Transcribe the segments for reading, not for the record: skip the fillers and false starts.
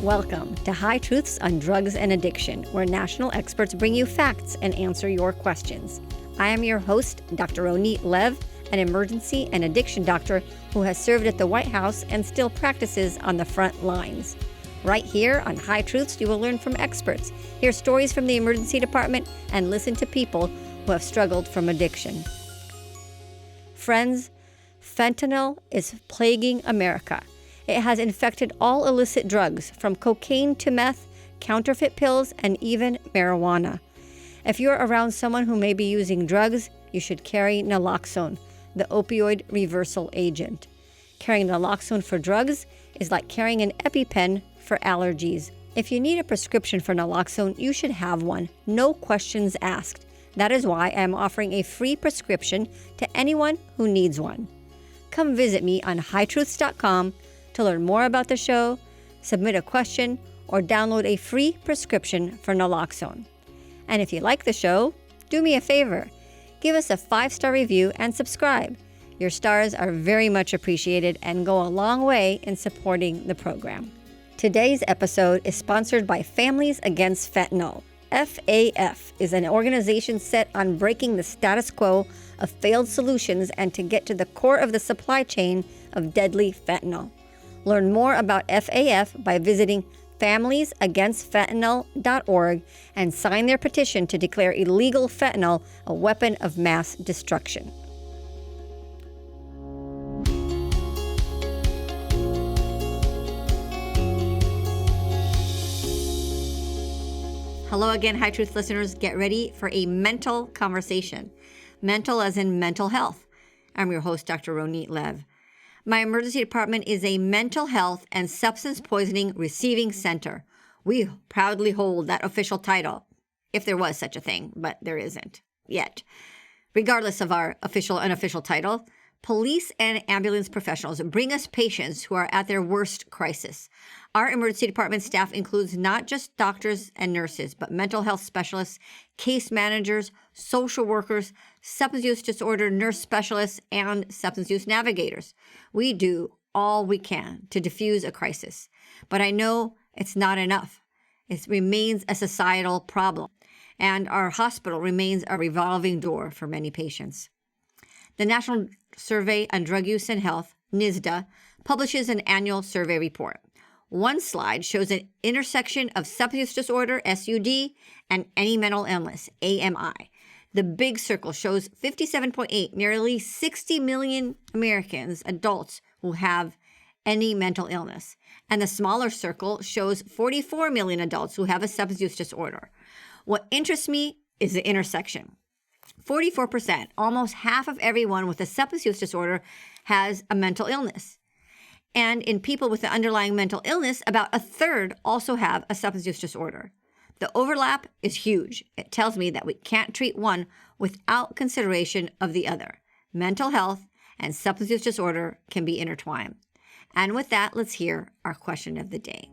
Welcome to High Truths on Drugs and Addiction, where national experts bring you facts and answer your questions. I am your host, Dr. Ronit Lev, an emergency and addiction doctor who has served at the White House and still practices on the front lines. Right here on High Truths, you will learn from experts, hear stories from the emergency department, and listen to people who have struggled from addiction. Friends, fentanyl is plaguing America. It has infected all illicit drugs, from cocaine to meth, counterfeit pills, and even marijuana. If you're around someone who may be using drugs, you should carry naloxone, the opioid reversal agent. Carrying naloxone for drugs is like carrying an EpiPen for allergies. If you need a prescription for naloxone, you should have one. No questions asked. That is why I am offering a free prescription to anyone who needs one. Come visit me on hightruths.com to learn more about the show, submit a question, or download a free prescription for naloxone. And if you like the show, do me a favor. Give us a 5-star review and subscribe. Your stars are very much appreciated and go a long way in supporting the program. Today's episode is sponsored by Families Against Fentanyl. FAF is an organization set on breaking the status quo of failed solutions and to get to the core of the supply chain of deadly fentanyl. Learn more about FAF by visiting familiesagainstfentanyl.org and sign their petition to declare illegal fentanyl a weapon of mass destruction. Hello again, High Truth listeners. Get ready for a mental conversation. Mental as in mental health. I'm your host, Dr. Ronit Lev. My emergency department is a mental health and substance poisoning receiving center. We proudly hold that official title, if there was such a thing, but there isn't yet. Regardless of our official and unofficial title, police and ambulance professionals bring us patients who are at their worst crisis. Our emergency department staff includes not just doctors and nurses, but mental health specialists, case managers, social workers, substance use disorder nurse specialists, and substance use navigators. We do all we can to diffuse a crisis, but I know it's not enough. It remains a societal problem, and our hospital remains a revolving door for many patients. The National Survey on Drug Use and Health, NSDUH, publishes an annual survey report. One slide shows an intersection of substance use disorder, SUD, and any mental illness, AMI. The big circle shows 57.8, nearly 60 million Americans, adults, who have any mental illness. And the smaller circle shows 44 million adults who have a substance use disorder. What interests me is the intersection. 44%, almost half of everyone with a substance use disorder has a mental illness. And in people with the underlying mental illness, about a third also have a substance use disorder. The overlap is huge. It tells me that we can't treat one without consideration of the other. Mental health and substance use disorder can be intertwined. And with that, let's hear our question of the day.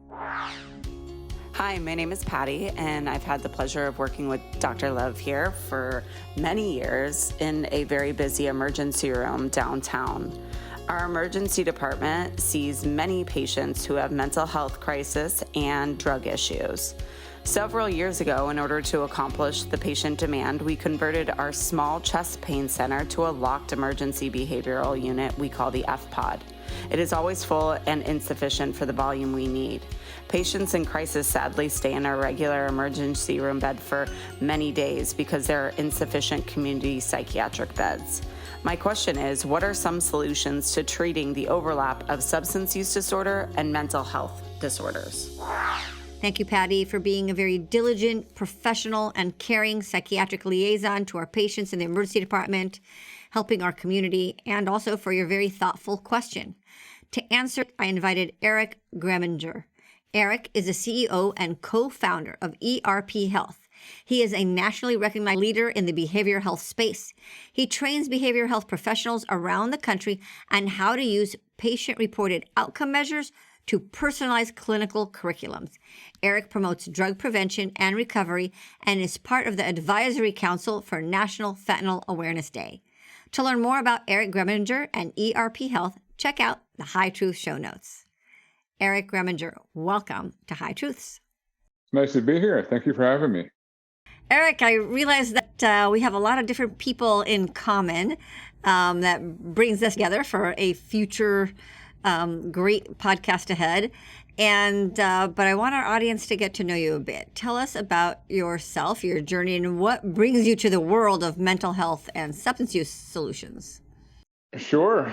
Hi, my name is Patty, and I've had the pleasure of working with Dr. Lev here for many years in a very busy emergency room downtown. Our emergency department sees many patients who have mental health crisis and drug issues. Several years ago, in order to accomplish the patient demand, we converted our small chest pain center to a locked emergency behavioral unit we call the ERPHealth. It is always full and insufficient for the volume we need. Patients in crisis sadly stay in our regular emergency room bed for many days because there are insufficient community psychiatric beds. My question is, what are some solutions to treating the overlap of substance use disorder and mental health disorders? Thank you, Patty, for being a very diligent, professional, and caring psychiatric liaison to our patients in the emergency department, helping our community, and also for your very thoughtful question. To answer, I invited Eric Gremminger. Eric is the CEO and co-founder of ERPHealth. He is a nationally recognized leader in the behavioral health space. He trains behavioral health professionals around the country on how to use patient-reported outcome measures to personalized clinical curriculums. Eric promotes drug prevention and recovery and is part of the Advisory Council for National Fentanyl Awareness Day. To learn more about Eric Gremminger and ERPHealth, check out the High Truth show notes. Eric Gremminger. Welcome to High Truths. Nice to be here. Thank you for having me. Eric, I realize that we have a lot of different people in common that brings us together for a future great podcast ahead. And but I want our audience to get to know you a bit. Tell us about yourself, your journey, and what brings you to the world of mental health and substance use solutions. Sure.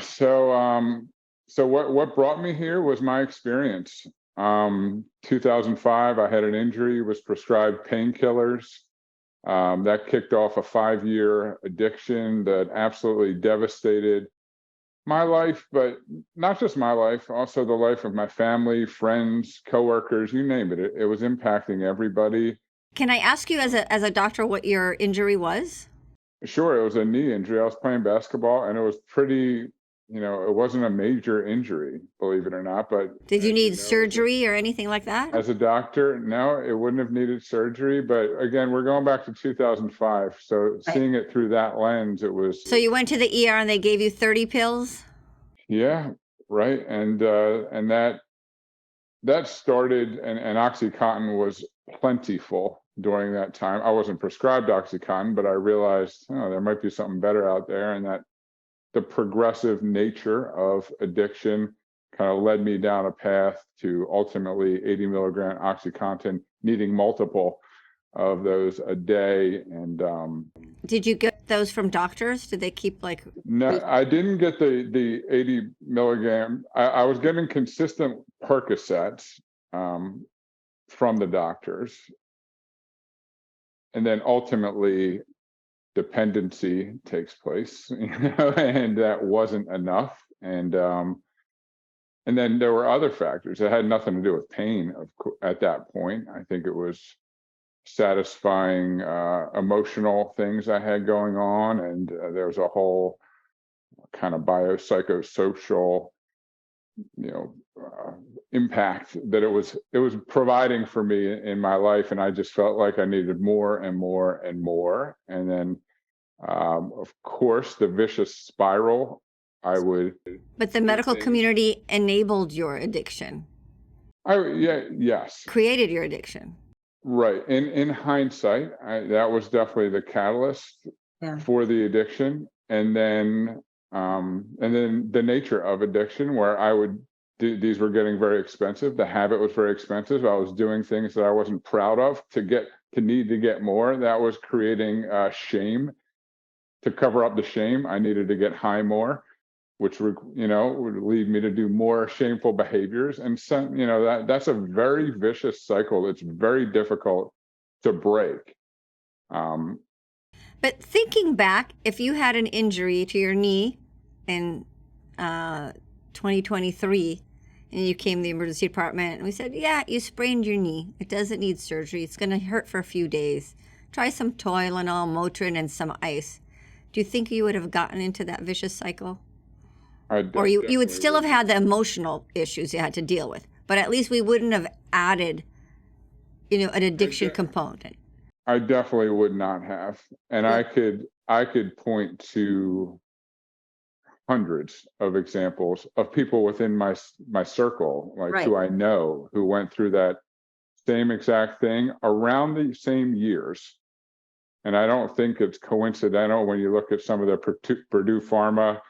So what brought me here was my experience. 2005, I had an injury, was prescribed painkillers. That kicked off a 5-year addiction that absolutely devastated my life, but not just my life, also the life of my family, friends, coworkers, you name it. It was impacting everybody. Can I ask you as a doctor what your injury was? Sure, it was a knee injury. I was playing basketball and it was pretty, it wasn't a major injury, believe it or not. But did you need surgery or anything like that? As a doctor, no, it wouldn't have needed surgery. But again, we're going back to 2005. So seeing it through that lens, it was. So you went to the ER and they gave you 30 pills? Yeah, right. And that started, and OxyContin was plentiful during that time. I wasn't prescribed OxyContin, but I realized, there might be something better out there, and that the progressive nature of addiction kind of led me down a path to ultimately 80 milligram OxyContin, needing multiple of those a day. And did you get those from doctors? Did they keep No, I didn't get the 80 milligram. I was getting consistent Percocets from the doctors. And then ultimately dependency takes place, and that wasn't enough. And then there were other factors. It had nothing to do with pain at that point. I think it was satisfying emotional things I had going on, and there was a whole kind of biopsychosocial impact that it was providing for me in my life, and I just felt like I needed more and more and more. And then of course the vicious spiral But the medical community enabled your addiction. Yes, created your addiction. Right. In hindsight, that was definitely the catalyst for the addiction. And then the nature of addiction, where I would do, these were getting very expensive. The habit was very expensive. I was doing things that I wasn't proud of to need to get more. That was creating shame. To cover up the shame, I needed to get high more, which would lead me to do more shameful behaviors. And that's a very vicious cycle. It's very difficult to break. But thinking back, if you had an injury to your knee in 2023 and you came to the emergency department and we said, yeah, you sprained your knee. It doesn't need surgery. It's going to hurt for a few days. Try some Tylenol, Motrin, and some ice. Do you think you would have gotten into that vicious cycle? Or you would still have had the emotional issues you had to deal with, but at least we wouldn't have added, an addiction component. I definitely would not have. And I could point to hundreds of examples of people within my circle, who I know, who went through that same exact thing around the same years. And I don't think it's coincidental when you look at some of the Purdue Pharma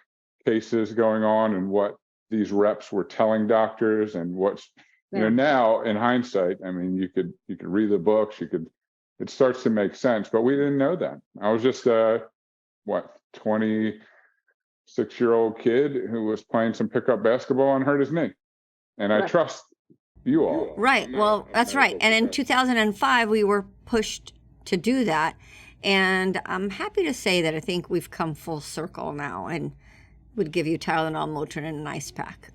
cases going on and what these reps were telling doctors, and what's now in hindsight, I mean, you could read the books, it starts to make sense, but we didn't know that. I was just 26-year-old kid who was playing some pickup basketball and hurt his knee. And I trust you all. Right. Well, that's right. And in 2005, we were pushed to do that. And I'm happy to say that I think we've come full circle now and would give you Tylenol, Motrin, and an ice pack.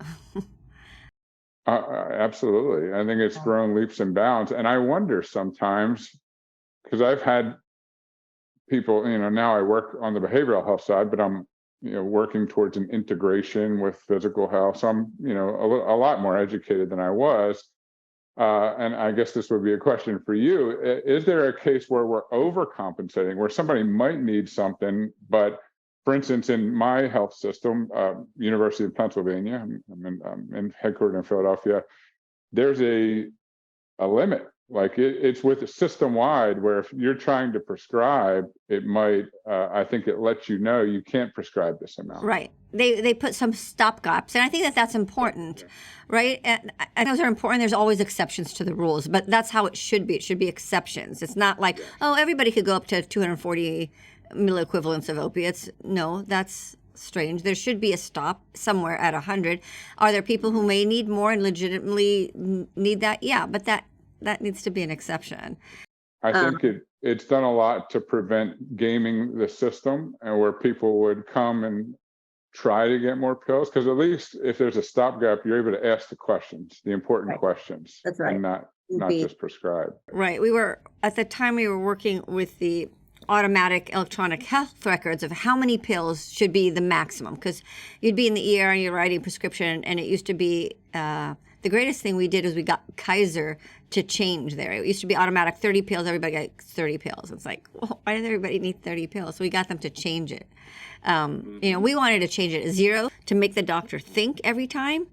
Absolutely. I think it's grown leaps and bounds. And I wonder sometimes, because I've had people, now I work on the behavioral health side, but I'm, working towards an integration with physical health. So I'm, a lot more educated than I was. And I guess this would be a question for you. Is there a case where we're overcompensating, where somebody might need something, but for instance, in my health system, University of Pennsylvania, I'm headquartered in Philadelphia, there's a limit. Like it's with a system wide, where if you're trying to prescribe, it might, I think it lets you know you can't prescribe this amount. Right. They put some stopgaps, and I think that that's important, right? And those are important. There's always exceptions to the rules, but that's how it should be. It should be exceptions. It's not like, oh, everybody could go up to 240 milliequivalents of opiates. No, that's strange. There should be a stop somewhere at 100. Are there people who may need more and legitimately need that? Yeah, but that needs to be an exception. I think it's done a lot to prevent gaming the system, and where people would come and try to get more pills, because at least if there's a stopgap, you're able to ask the questions, the important questions. That's right. And not just prescribe. Right. At the time we were working with the automatic electronic health records of how many pills should be the maximum, because you'd be in the ER and you're writing a prescription, and it used to be the greatest thing we did is we got Kaiser to change there. It used to be automatic 30 pills, everybody got 30 pills. It's like, well, why does everybody need 30 pills? So we got them to change it. We wanted to change it to 0 to make the doctor think every time,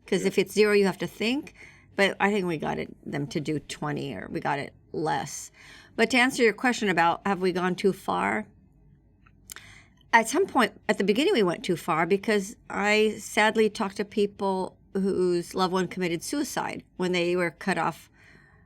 because if it's 0, you have to think. But I think we got them to do 20, or we got it less. But to answer your question about have we gone too far, at some point at the beginning we went too far, because I sadly talked to people whose loved one committed suicide when they were cut off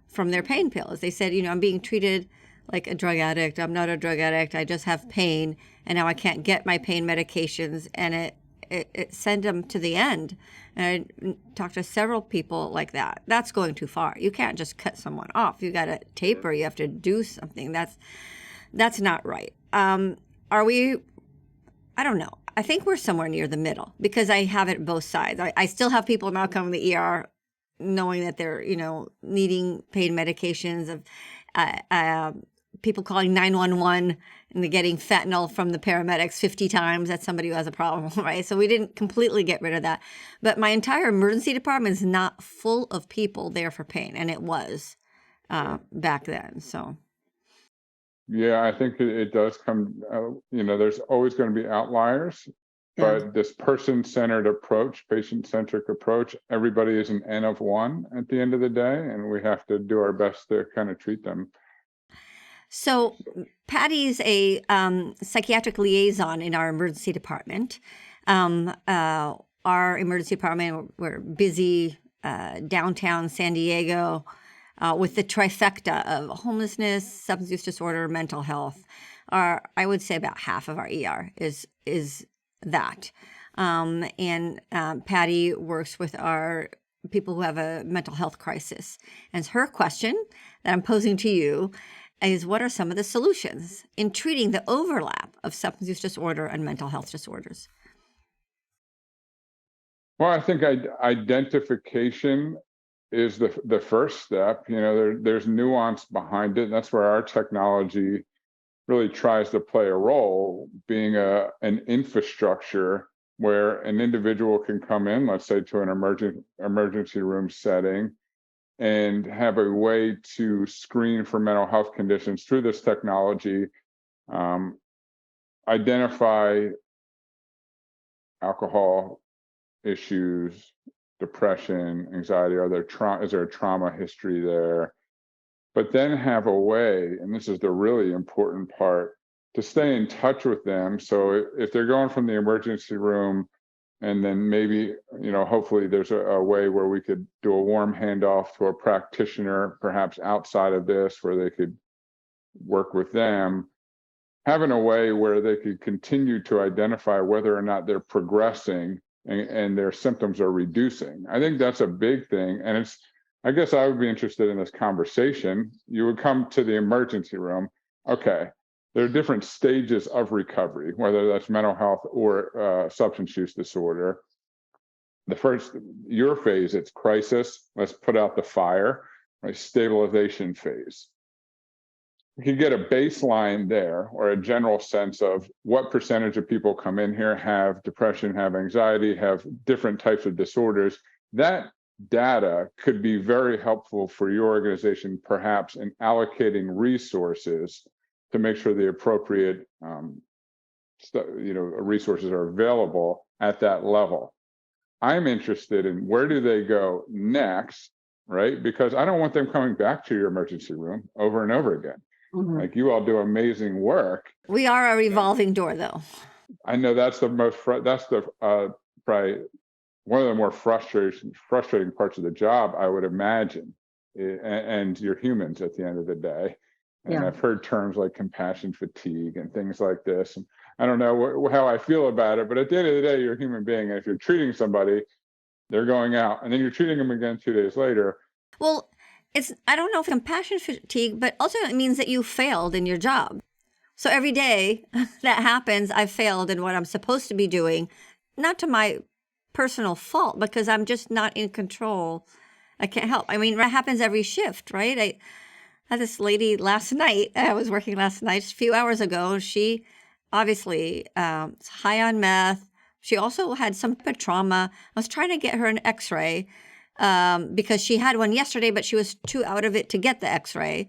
from their pain pills. They said, I'm being treated like a drug addict. I'm not a drug addict. I just have pain, and now I can't get my pain medications, and it sent them to the end. And I talked to several people like that. That's going too far. You can't just cut someone off. You got to taper. You have to do something. That's not right. Are we? I don't know. I think we're somewhere near the middle, because I have it both sides. I still have people now come to the ER knowing that they're, needing pain medications, of people calling 911 and they're getting fentanyl from the paramedics 50 times. That's somebody who has a problem, right? So we didn't completely get rid of that. But my entire emergency department is not full of people there for pain, and it was back then. So. Yeah, I think it does come, there's always going to be outliers, but this person-centered approach, patient-centric approach, everybody is an N of one at the end of the day, and we have to do our best to kind of treat them. So Patty's a psychiatric liaison in our emergency department. Our emergency department, we're busy downtown San Diego, with the trifecta of homelessness, substance use disorder, mental health. I would say about half of our ER is that. And Patty works with our people who have a mental health crisis. And her question that I'm posing to you is, what are some of the solutions in treating the overlap of substance use disorder and mental health disorders? Well, I think identification is the first step. There's nuance behind it. That's where our technology really tries to play a role, being an infrastructure where an individual can come in, let's say, to an emergency room setting, and have a way to screen for mental health conditions through this technology, identify alcohol issues, depression, anxiety. Is there a trauma history there? But then have a way, and this is the really important part, to stay in touch with them. So if they're going from the emergency room, and then maybe, hopefully there's a way where we could do a warm handoff to a practitioner, perhaps outside of this, where they could work with them, having a way where they could continue to identify whether or not they're progressing and their symptoms are reducing. I think that's a big thing. And I guess I would be interested in this conversation. You would come to the emergency room. Okay, there are different stages of recovery, whether that's mental health or substance use disorder. Your phase, it's crisis. Let's put out the fire, right? Stabilization phase. You can get a baseline there, or a general sense of what percentage of people come in here have depression, have anxiety, have different types of disorders. That data could be very helpful for your organization, perhaps in allocating resources to make sure the appropriate resources are available at that level. I'm interested in, where do they go next? right? Because I don't want them coming back to your emergency room over and over again. Mhm. Like, you all do amazing work. We are a revolving door, though. I know that's the most, that's the probably one of the more frustrating parts of the job, I would imagine. And you're humans at the end of the day. And Yeah. I've heard terms like compassion fatigue and things like this. And I don't know how I feel about it, but at the end of the day, you're a human being. And if you're treating somebody, they're going out, and then you're treating them again 2 days later. Well, I don't know if compassion fatigue, but also it means that you failed in your job. So every day that happens, I've failed in what I'm supposed to be doing, not to my personal fault, because I'm just not in control. I can't help. I mean, that happens every shift, right? I had this lady last night. I was working last night, just a few hours ago. She obviously is high on meth. She also had some type of trauma. I was trying to get her an x-ray because she had one yesterday, but she was too out of it to get the x-ray.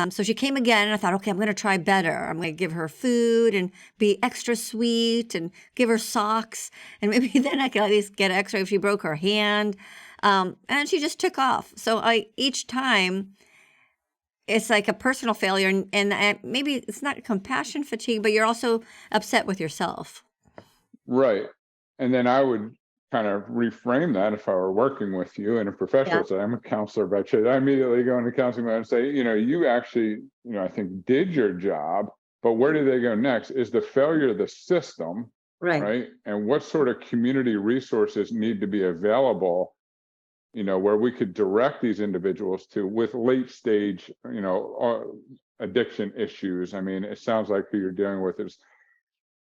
So she came again, and I thought, okay, I'm going to try better. I'm going to give her food and be extra sweet and give her socks. And maybe then I could at least get an x-ray if she broke her hand. And she just took off. So each time it's like a personal failure, and maybe it's not compassion fatigue, but you're also upset with yourself. Right. And then I would kind of reframe that if I were working with you in a professional setting. I'm a counselor by trade. I immediately go into counseling mode and say, you actually, I think did your job, but where do they go next? Is the failure of the system, right? And what sort of community resources need to be available, where we could direct these individuals to with late stage, addiction issues. I mean, it sounds like who you're dealing with is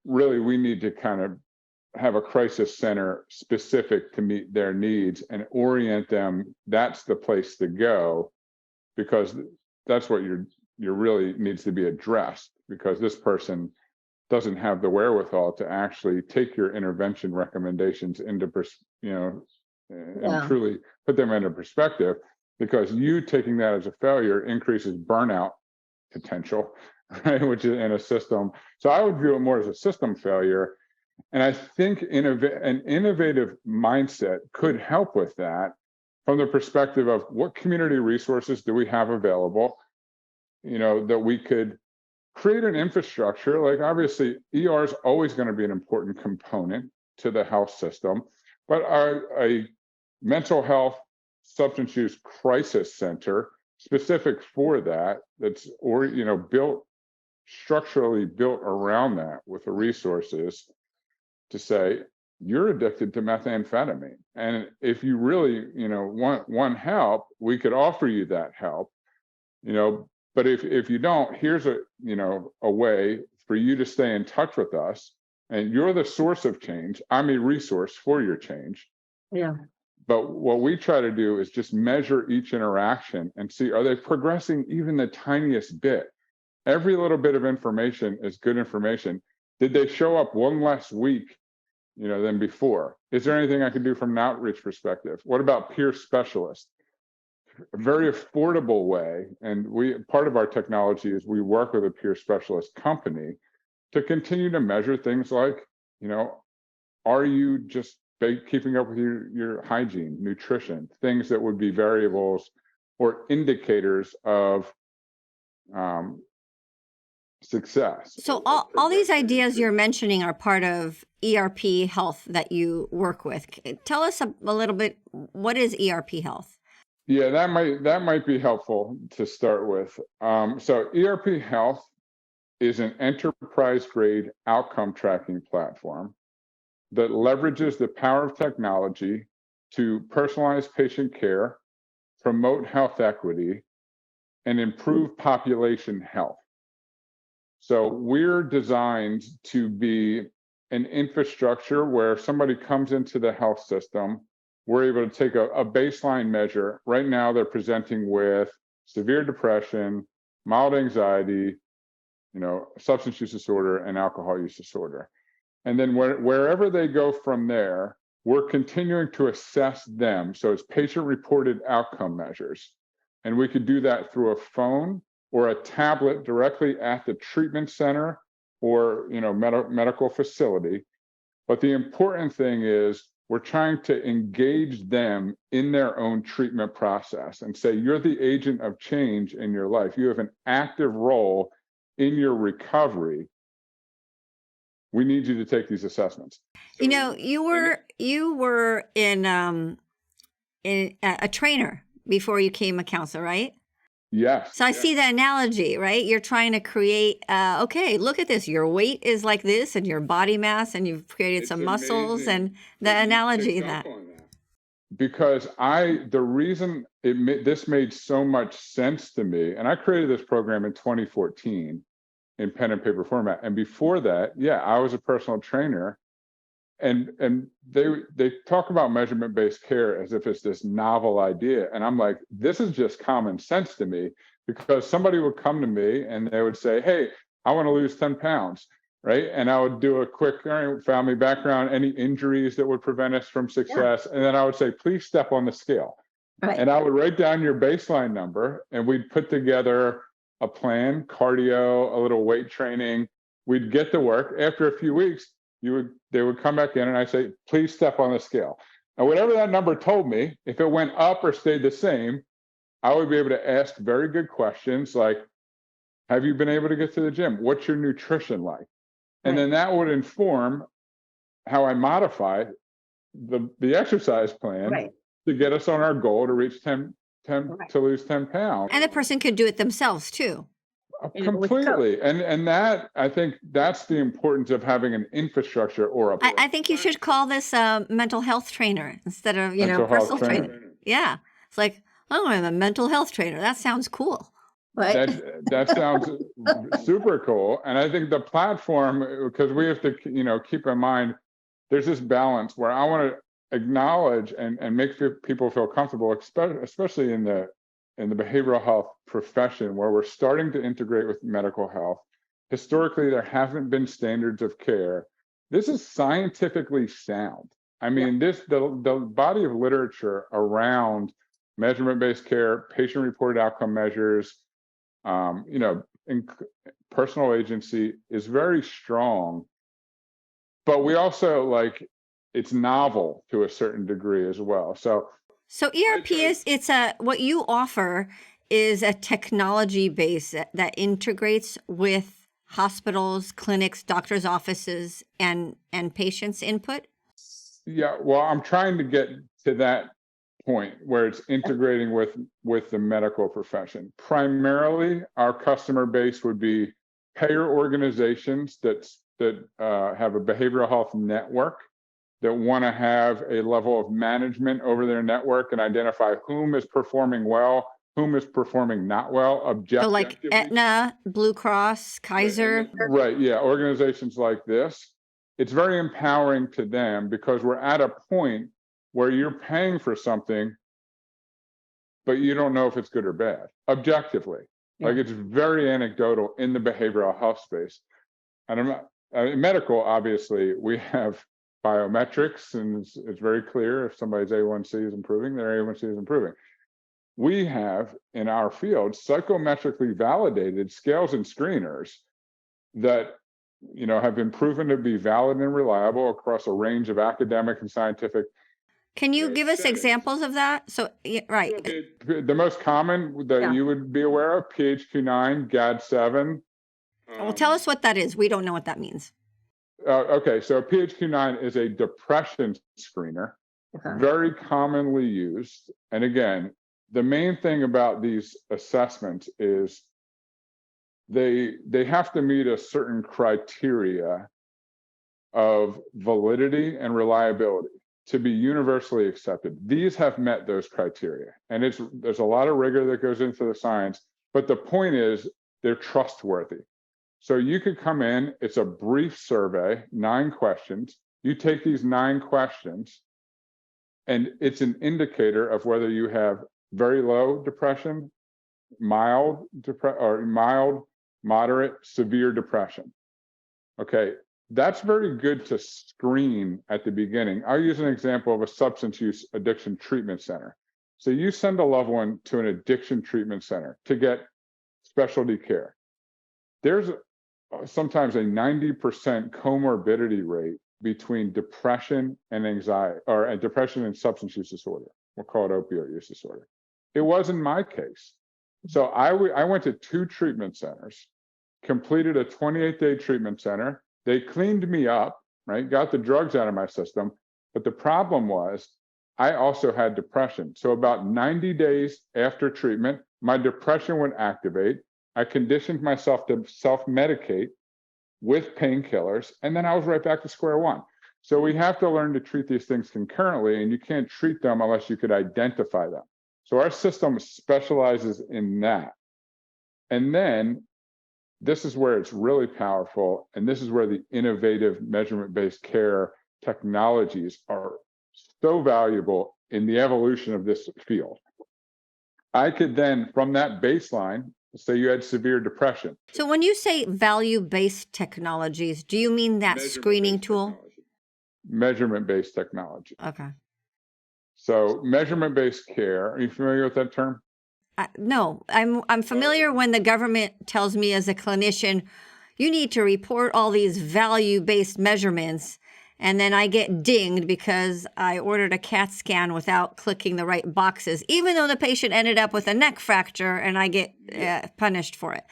really, we need to kind of have a crisis center specific to meet their needs and orient them. That's the place to go, because that's what you're really needs to be addressed, because this person doesn't have the wherewithal to actually take your intervention recommendations into, and truly put them into perspective, because you taking that as a failure increases burnout potential, right? Which is in a system. So I would view it more as a system failure. And I think an innovative mindset could help with that, from the perspective of what community resources do we have available, that we could create an infrastructure. Like, obviously, ER is always going to be an important component to the health system, but a mental health substance use crisis center specific for that's structurally built around that with the resources to say, you're addicted to methamphetamine, and if you really want help, we could offer you that help, but if you don't, here's a way for you to stay in touch with us, and you're the source of change. I'm a resource for your change. But what we try to do is just measure each interaction and see, are they progressing even the tiniest bit? Every little bit of information is good information. Did they show up one less week than before? Is there anything I can do from an outreach perspective? What about peer specialists? A very affordable way, and part of our technology is we work with a peer specialist company to continue to measure things like, are you just keeping up with your hygiene, nutrition, things that would be variables or indicators of success. So all these ideas you're mentioning are part of ERPHealth that you work with. Tell us a little bit, what is ERPHealth? Yeah, that might be helpful to start with. So ERPHealth is an enterprise-grade outcome tracking platform that leverages the power of technology to personalize patient care, promote health equity, and improve population health. So we're designed to be an infrastructure where if somebody comes into the health system, we're able to take a baseline measure. Right now, they're presenting with severe depression, mild anxiety, substance use disorder, and alcohol use disorder. And then wherever they go from there, we're continuing to assess them. So it's patient-reported outcome measures. And we could do that through a phone or a tablet directly at the treatment center or medical facility. But the important thing is we're trying to engage them in their own treatment process and say, you're the agent of change in your life. You have an active role in your recovery. We need you to take these assessments. You know, you were in a trainer before you became a counselor, right? Yes. So I see the analogy, right? You're trying to create, okay, look at this. Your weight is like this and your body mass, and you've created some muscles, and the analogy in that. Because the reason this made so much sense to me, and I created this program in 2014 in pen and paper format. And before that, I was a personal trainer. And they talk about measurement-based care as if it's this novel idea. And I'm like, this is just common sense to me, because somebody would come to me and they would say, hey, I want to lose 10 pounds, right? And I would do a quick family background, any injuries that would prevent us from success. And then I would say, please step on the scale. Right. And I would write down your baseline number, and we'd put together a plan, cardio, a little weight training. We'd get to work. After a few weeks, they would come back in and I say, please step on the scale. And whatever that number told me, if it went up or stayed the same, I would be able to ask very good questions like, have you been able to get to the gym? What's your nutrition like? And then that would inform how I modify the exercise plan to get us on our goal to reach 10 to lose 10 pounds. And the person could do it themselves too. Completely. And that, I think that's the importance of having an infrastructure or I think you should call this a mental health trainer instead of, personal trainer. Yeah. It's like, oh, I'm a mental health trainer. That sounds cool. Right? That sounds super cool. And I think the platform, because we have to, keep in mind, there's this balance where I want to acknowledge and make people feel comfortable, especially in the behavioral health profession, where we're starting to integrate with medical health. Historically, there haven't been standards of care. This is scientifically sound. I mean, the body of literature around measurement-based care, patient-reported outcome measures, personal agency is very strong. But we also it's novel to a certain degree as well. So ERP what you offer is a technology base that integrates with hospitals, clinics, doctors' offices, and patients' input? Yeah, well, I'm trying to get to that point where it's integrating with the medical profession. Primarily, our customer base would be payer organizations that have a behavioral health network, that want to have a level of management over their network and identify whom is performing well, whom is performing not well, objectively. So like Aetna, Blue Cross, Kaiser. Right, yeah, organizations like this. It's very empowering to them because we're at a point where you're paying for something, but you don't know if it's good or bad, objectively. It's very anecdotal in the behavioral health space. And medical, obviously, we have biometrics, and it's very clear if somebody's A1C is improving, their A1C is improving. We have in our field psychometrically validated scales and screeners that have been proven to be valid and reliable across a range of academic and scientific. Can you give us examples of that? So right. The most common that you would be aware of, PHQ-9, GAD-7. Well, tell us what that is. We don't know what that means. Okay, so PHQ-9 is a depression screener, very commonly used. And again, the main thing about these assessments is they have to meet a certain criteria of validity and reliability to be universally accepted. These have met those criteria. And there's a lot of rigor that goes into the science, but the point is they're trustworthy. So you could come in, it's a brief survey, 9 questions. You take these 9 questions, and it's an indicator of whether you have very low depression, mild, moderate, severe depression. Okay, that's very good to screen at the beginning. I'll use an example of a substance use addiction treatment center. So you send a loved one to an addiction treatment center to get specialty care. There's sometimes a 90% comorbidity rate between depression and anxiety, or depression and substance use disorder. We'll call it opioid use disorder. It wasn't my case. So I went to 2 treatment centers, completed a 28-day treatment center. They cleaned me up, right? Got the drugs out of my system. But the problem was I also had depression. So about 90 days after treatment, my depression would activate. I conditioned myself to self-medicate with painkillers, and then I was right back to square one. So we have to learn to treat these things concurrently, and you can't treat them unless you could identify them. So our system specializes in that. And then this is where it's really powerful, and this is where the innovative measurement-based care technologies are so valuable in the evolution of this field. I could then, from that baseline, say you had severe depression. So when you say value-based technologies, do you mean that screening tool? Measurement-based technology. Okay. So measurement-based care, are you familiar with that term? No, I'm familiar when the government tells me as a clinician, you need to report all these value-based measurements, and then I get dinged because I ordered a CAT scan without clicking the right boxes, even though the patient ended up with a neck fracture, and I get punished for it.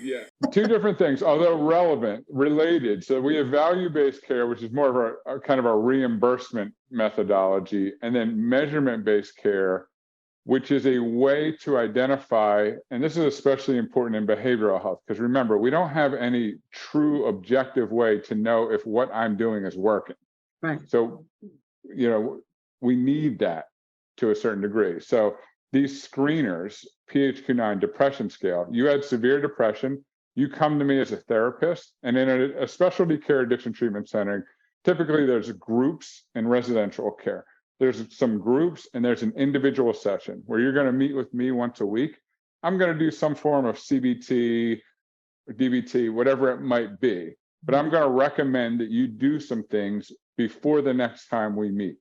Yeah, 2 different things, although relevant, related. So we have value-based care, which is more of a kind of a reimbursement methodology, and then measurement-based care, which is a way to identify, and this is especially important in behavioral health, because remember, we don't have any true objective way to know if what I'm doing is working. Right. So, we need that to a certain degree. So these screeners, PHQ-9 depression scale, you had severe depression, you come to me as a therapist, and in a specialty care addiction treatment center, typically there's groups and residential care. There's some groups and there's an individual session where you're going to meet with me once a week. I'm going to do some form of CBT or DBT, whatever it might be. But I'm going to recommend that you do some things before the next time we meet.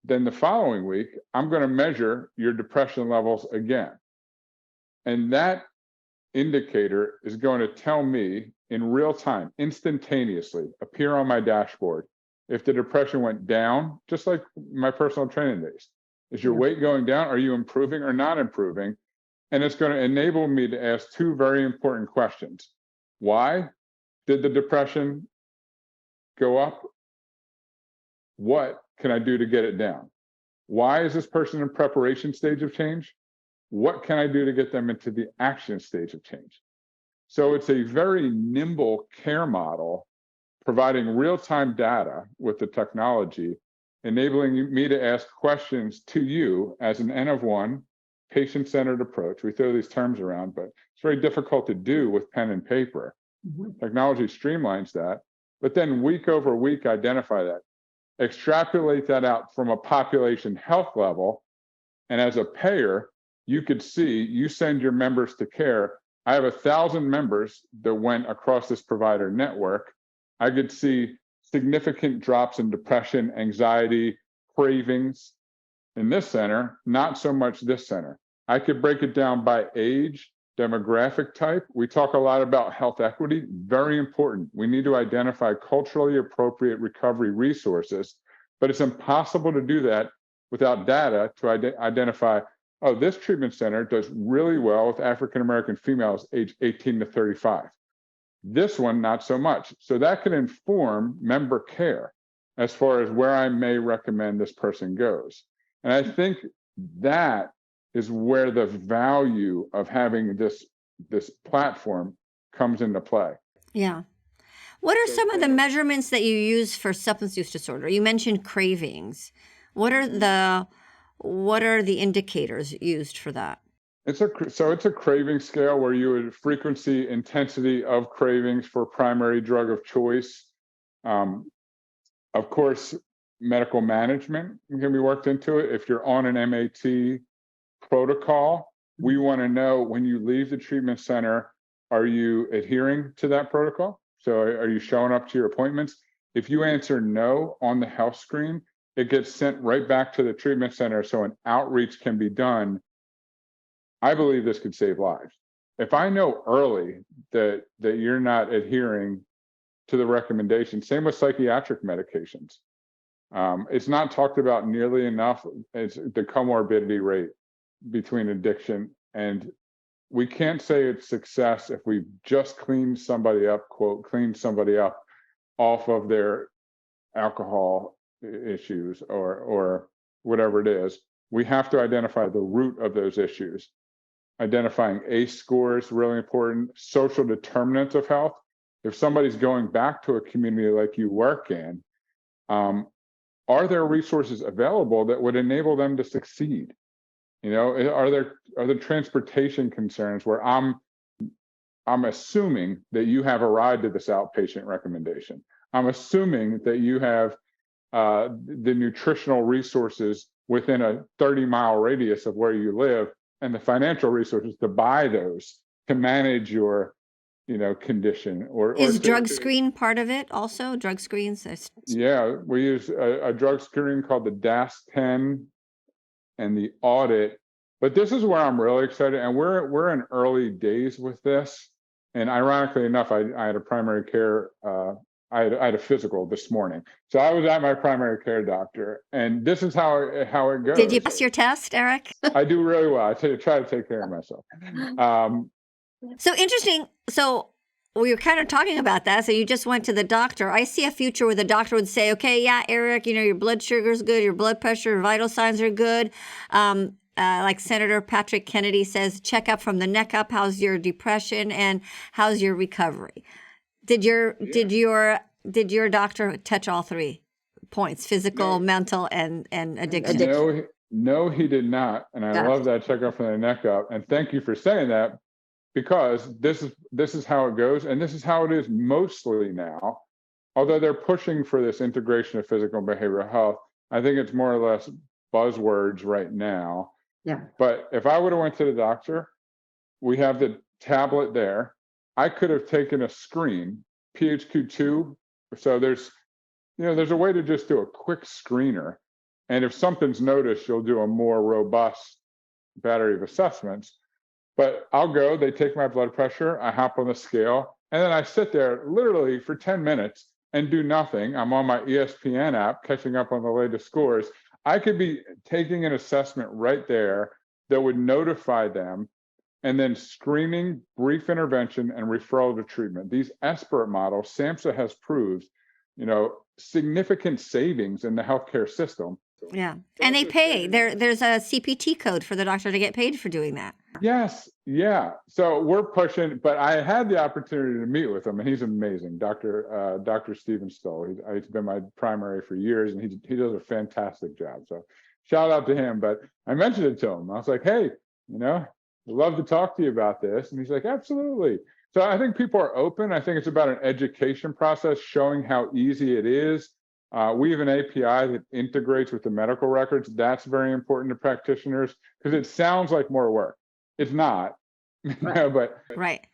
Then the following week, I'm going to measure your depression levels again. And that indicator is going to tell me in real time, instantaneously, appear on my dashboard, if the depression went down, just like my personal training days. Is your weight going down? Are you improving or not improving? And it's going to enable me to ask 2 very important questions. Why did the depression go up? What can I do to get it down? Why is this person in preparation stage of change? What can I do to get them into the action stage of change? So it's a very nimble care model, providing real-time data with the technology, enabling me to ask questions to you as an N of 1, patient-centered approach. We throw these terms around, but it's very difficult to do with pen and paper. Technology streamlines that, but then week over week identify that, extrapolate that out from a population health level, and as a payer, you could see, you send your members to care. I have 1,000 members that went across this provider network. I could see significant drops in depression, anxiety, cravings in this center, not so much this center. I could break it down by age, demographic type. We talk a lot about health equity, very important. We need to identify culturally appropriate recovery resources, but it's impossible to do that without data to identify, oh, this treatment center does really well with African-American females aged 18 to 35. This one, not so much. So that can inform member care as far as where I may recommend this person goes. And I think that is where the value of having this platform comes into play. Yeah. What are some of the measurements that you use for substance use disorder? You mentioned cravings. What are the indicators used for that? It's a craving scale where you would frequency, intensity of cravings for primary drug of choice. Of course, medical management can be worked into it. If you're on an MAT protocol, we want to know when you leave the treatment center, are you adhering to that protocol? So are you showing up to your appointments? If you answer no on the health screen, it gets sent right back to the treatment center so an outreach can be done. I believe this could save lives. If I know early that you're not adhering to the recommendation. Same with psychiatric medications. It's not talked about nearly enough. It's the comorbidity rate between addiction, and we can't say it's success if we just cleaned somebody up, quote, cleaned somebody up off of their alcohol issues or whatever it is. We have to identify the root of those issues. Identifying ACE scores, really important. Social determinants of health. If somebody's going back to a community like you work in, are there resources available that would enable them to succeed? You know, are there transportation concerns where I'm assuming that you have a ride to this outpatient recommendation. I'm assuming that you have the nutritional resources within a 30-mile radius of where you live and the financial resources to buy those to manage your, condition. Is drug screen part of it also? Drug screens? Yeah, we use a drug screen called the DAS-10 and the audit. But this is where I'm really excited, and we're in early days with this. And ironically enough, I had a primary care. I had a physical this morning, so I was at my primary care doctor, and this is how it goes. Did you pass your test, Eric? I do really well. I try to take care of myself. So interesting. So we were kind of talking about that. So you just went to the doctor. I see a future where the doctor would say, "Okay, yeah, Eric, your blood sugar is good, your blood pressure, your vital signs are good." Like Senator Patrick Kennedy says, check up from the neck up. How's your depression and how's your recovery? Did your doctor touch all 3 points: physical, mental, and addiction? No, he did not. And I love that checkup from the neck up. And thank you for saying that, because this is how it goes, and this is how it is mostly now. Although they're pushing for this integration of physical and behavioral health, I think it's more or less buzzwords right now. Yeah. But if I would have went to the doctor, we have the tablet there. I could have taken a screen, PHQ-2. So there's a way to just do a quick screener. And if something's noticed, you'll do a more robust battery of assessments. But I'll go, they take my blood pressure, I hop on the scale, and then I sit there literally for 10 minutes and do nothing. I'm on my ESPN app, catching up on the latest scores. I could be taking an assessment right there that would notify them, and then screening, brief intervention, and referral to treatment. These expert models, SAMHSA has proved, significant savings in the healthcare system. Yeah, and they pay. There's a CPT code for the doctor to get paid for doing that. Yes, yeah. So we're pushing, but I had the opportunity to meet with him, and he's amazing, Dr. Stephen Stoll. He's been my primary for years, and he does a fantastic job. So shout out to him. But I mentioned it to him. I was like, hey, I'd love to talk to you about this. And he's like, absolutely. So I think people are open. I think it's about an education process, showing how easy it is. We have an API that integrates with the medical records. That's very important to practitioners, because it sounds like more work. It's not. Right. But Right.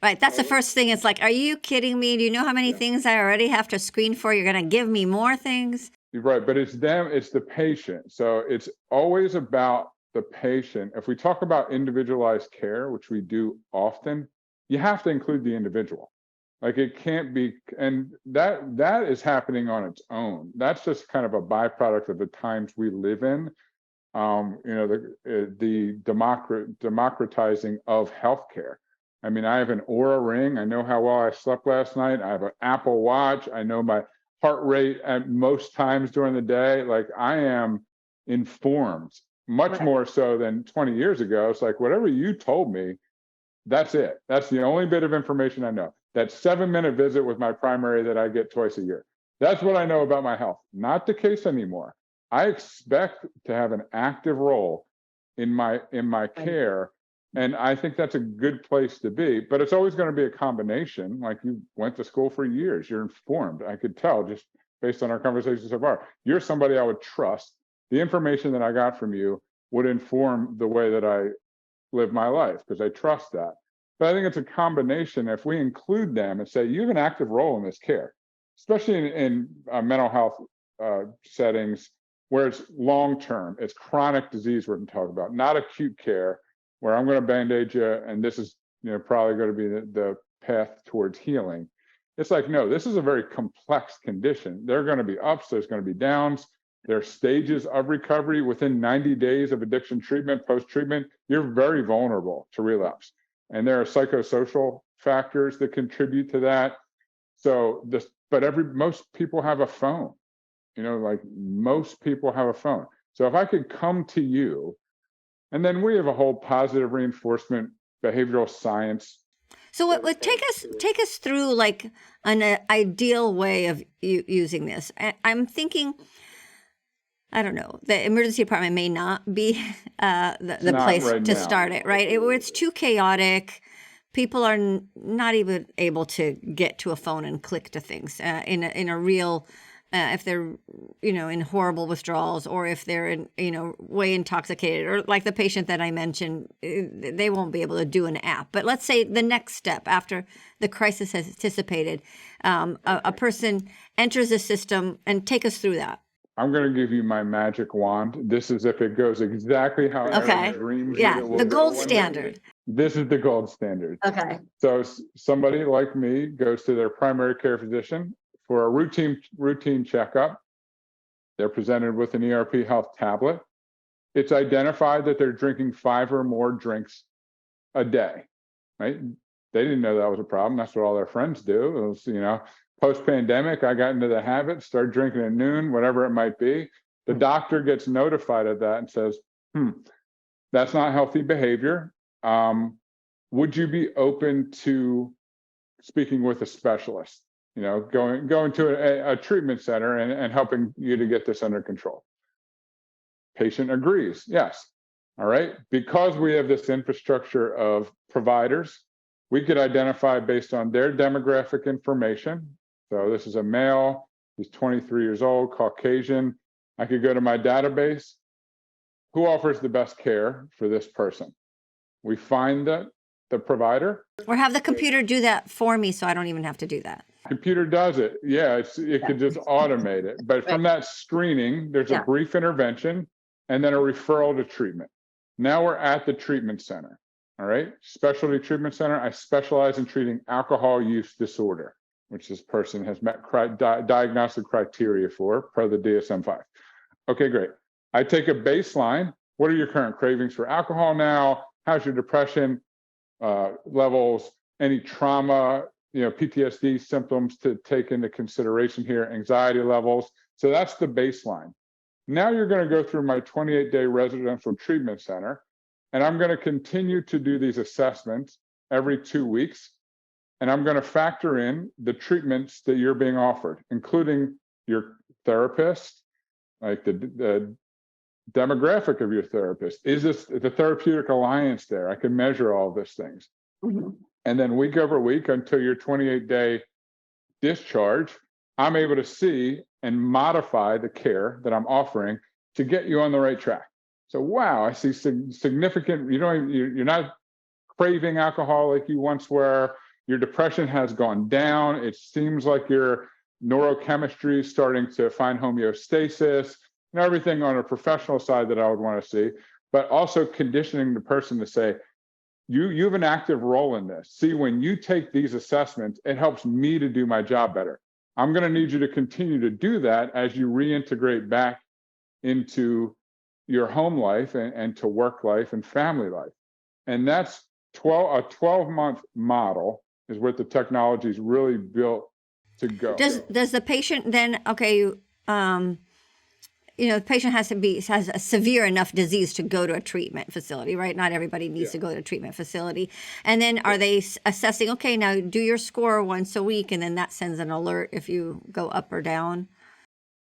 That's the first thing. It's like, are you kidding me? Do you know how many things I already have to screen for? You're going to give me more things? Right. But it's them, it's the patient. So it's always about the patient. If we talk about individualized care, which we do often, you have to include the individual. Like, it can't be, and that is happening on its own. That's just kind of a byproduct of the times we live in. The democratizing of healthcare. I mean, I have an Oura ring. I know how well I slept last night. I have an Apple Watch. I know my heart rate at most times during the day. Like, I am informed much more so than 20 years ago. It's like, whatever you told me, that's it. That's the only bit of information I know. That 7-minute visit with my primary that I get twice a year. That's what I know about my health. Not the case anymore. I expect to have an active role in my care, and I think that's a good place to be. But it's always going to be a combination. Like, you went to school for years, you're informed. I could tell just based on our conversation so far. You're somebody I would trust. The information that I got from you would inform the way that I live my life, because I trust that. But I think it's a combination. If we include them and say, you have an active role in this care, especially in mental health settings, where it's long-term, it's chronic disease we're going to talk about, not acute care, where I'm going to band-aid you, and this is probably going to be the path towards healing. It's like, no, this is a very complex condition. There are going to be ups, there's going to be downs. There are stages of recovery. Within 90 days of addiction treatment, post-treatment, you're very vulnerable to relapse. And there are psychosocial factors that contribute to that. So most people have a phone, like most people have a phone. So if I could come to you, and then we have a whole positive reinforcement, behavioral science. So take us through like an ideal way of using this. I'm thinking, I don't know, the emergency department may not be the place right to start it, right? Where it's too chaotic. People are not even able to get to a phone and click to things in a real, if they're, in horrible withdrawals, or if they're way intoxicated, or like the patient that I mentioned, they won't be able to do an app. But let's say the next step after the crisis has dissipated, a person enters the system, and take us through that. I'm going to give you my magic wand. This is if it goes exactly how Aaron dreams. Yeah, the gold standard. This is the gold standard. Okay. So somebody like me goes to their primary care physician for a routine checkup. They're presented with an ERPHealth tablet. It's identified that they're drinking 5 or more drinks a day, right? They didn't know that was a problem. That's what all their friends do. It was, post-pandemic, I got into the habit, started drinking at noon, whatever it might be. The doctor gets notified of that and says, that's not healthy behavior. Would you be open to speaking with a specialist? Going to a treatment center and helping you to get this under control. Patient agrees, yes. All right. Because we have this infrastructure of providers, we could identify based on their demographic information. So this is a male, he's 23 years old, Caucasian. I could go to my database. Who offers the best care for this person? We find the provider. Or have the computer do that for me so I don't even have to do that. Computer does it. Yeah, it could just automate it. But from that screening, there's a brief intervention and then a referral to treatment. Now we're at the treatment center. All right. Specialty treatment center. I specialize in treating alcohol use disorder, which this person has met diagnostic criteria for per the DSM-5. Okay, great. I take a baseline. What are your current cravings for alcohol now? How's your depression levels? Any trauma, PTSD symptoms to take into consideration here, anxiety levels. So that's the baseline. Now you're going to go through my 28-day residential treatment center, and I'm going to continue to do these assessments every 2 weeks. And I'm going to factor in the treatments that you're being offered, including your therapist, like the demographic of your therapist. Is this the therapeutic alliance there? I can measure all of these things. Mm-hmm. And then week over week until your 28-day discharge, I'm able to see and modify the care that I'm offering to get you on the right track. So, wow, I see significant, you're not craving alcohol like you once were. Your depression has gone down. It seems like your neurochemistry is starting to find homeostasis, and everything on a professional side that I would want to see, but also conditioning the person to say, you have an active role in this. See, when you take these assessments, it helps me to do my job better. I'm going to need you to continue to do that as you reintegrate back into your home life and to work life and family life. And that's a 12-month model is what the technology is really built to go. Does the patient then, the patient has a severe enough disease to go to a treatment facility, right? Not everybody needs to go to a treatment facility. And then are they assessing, okay, now do your score once a week, and then that sends an alert if you go up or down?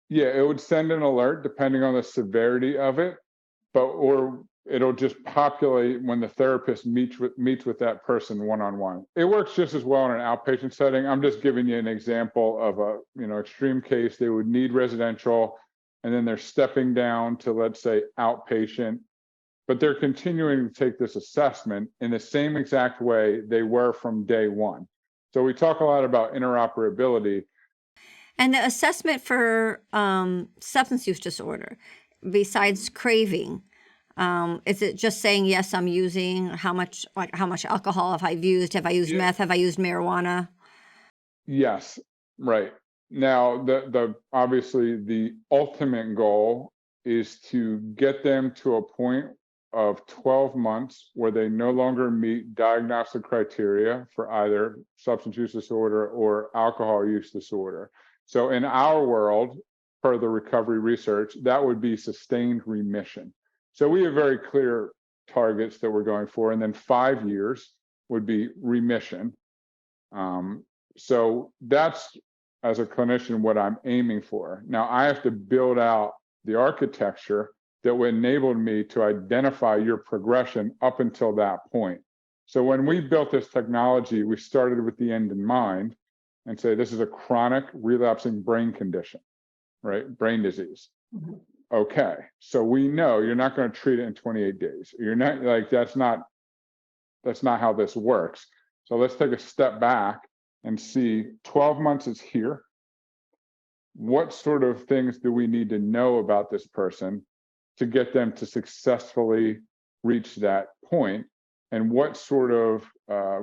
Yeah, it would send an alert depending on the severity of it, or it'll just populate when the therapist meets with that person one-on-one. It works just as well in an outpatient setting. I'm just giving you an example of a extreme case. They would need residential, and then they're stepping down to, let's say, outpatient, but they're continuing to take this assessment in the same exact way they were from day one. So we talk a lot about interoperability. And the assessment for substance use disorder, besides craving, is it just saying, yes, I'm using, how much alcohol have I used? Have I used meth? Have I used marijuana? Yes, right. Now, the obviously the ultimate goal is to get them to a point of 12 months where they no longer meet diagnostic criteria for either substance use disorder or alcohol use disorder. So in our world, per the recovery research, that would be sustained remission. So we have very clear targets that we're going for, and then 5 years would be remission. So that's, as a clinician, what I'm aiming for. Now, I have to build out the architecture that would enable me to identify your progression up until that point. So when we built this technology, we started with the end in mind and say, this is a chronic relapsing brain condition, right? Brain disease. Mm-hmm. Okay, so we know you're not going to treat it in 28 days. You're not like, that's not how this works. So let's take a step back and see 12 months is here. What sort of things do we need to know about this person to get them to successfully reach that point? And what sort of,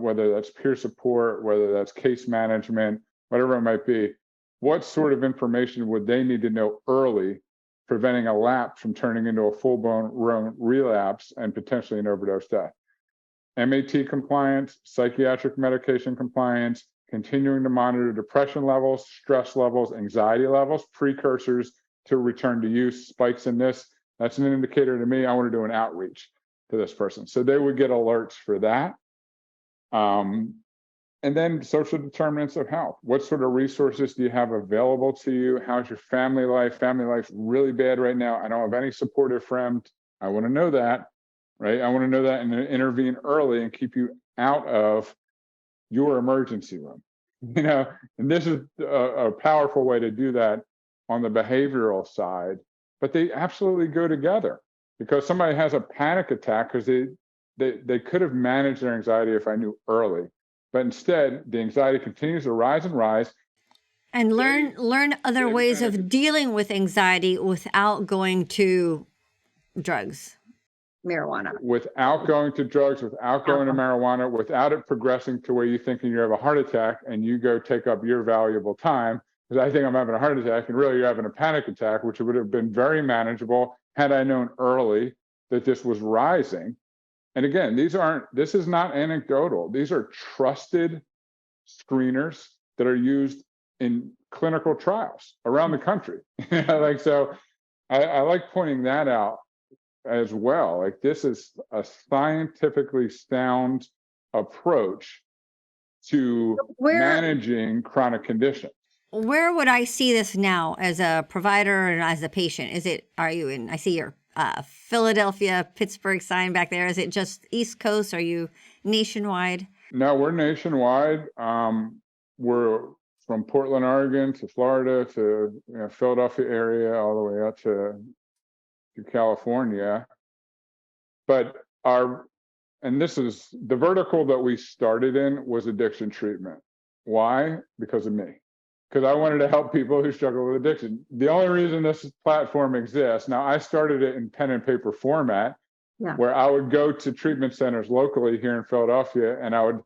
whether that's peer support, whether that's case management, whatever it might be, what sort of information would they need to know early, preventing a lapse from turning into a full-blown relapse and potentially an overdose death? MAT compliance, psychiatric medication compliance, continuing to monitor depression levels, stress levels, anxiety levels, precursors to return to use, spikes in this. That's an indicator to me. I want to do an outreach to this person. So they would get alerts for that. And then social determinants of health. What sort of resources do you have available to you? How's your family life? Family life's really bad right now. I don't have any supportive friend. I want to know that, right? I want to know that and intervene early and keep you out of your emergency room, and this is a powerful way to do that on the behavioral side, but they absolutely go together, because somebody has a panic attack because they could have managed their anxiety if I knew early, but instead the anxiety continues to rise and learn other ways of dealing with anxiety without going to drugs. Marijuana. Without going to drugs, without going to marijuana, without it progressing to where you're thinking you have a heart attack and you go take up your valuable time because I think I'm having a heart attack and really you're having a panic attack, which would have been very manageable had I known early that this was rising. And again, this is not anecdotal. These are trusted screeners that are used in clinical trials around the country. So I like pointing that out as well. Like, this is a scientifically sound approach to managing chronic conditions. Where would I see this now as a provider and as a patient? Are you in, I see your Philadelphia, Pittsburgh sign back there. Is it just East Coast? Are you nationwide? No, we're nationwide. We're from Portland, Oregon to Florida to Philadelphia area, all the way up to California. But this is the vertical that we started in, was addiction treatment. Why? Because of me. Because I wanted to help people who struggle with addiction. The only reason this platform exists, now I started it in pen and paper format, where I would go to treatment centers locally here in Philadelphia and I would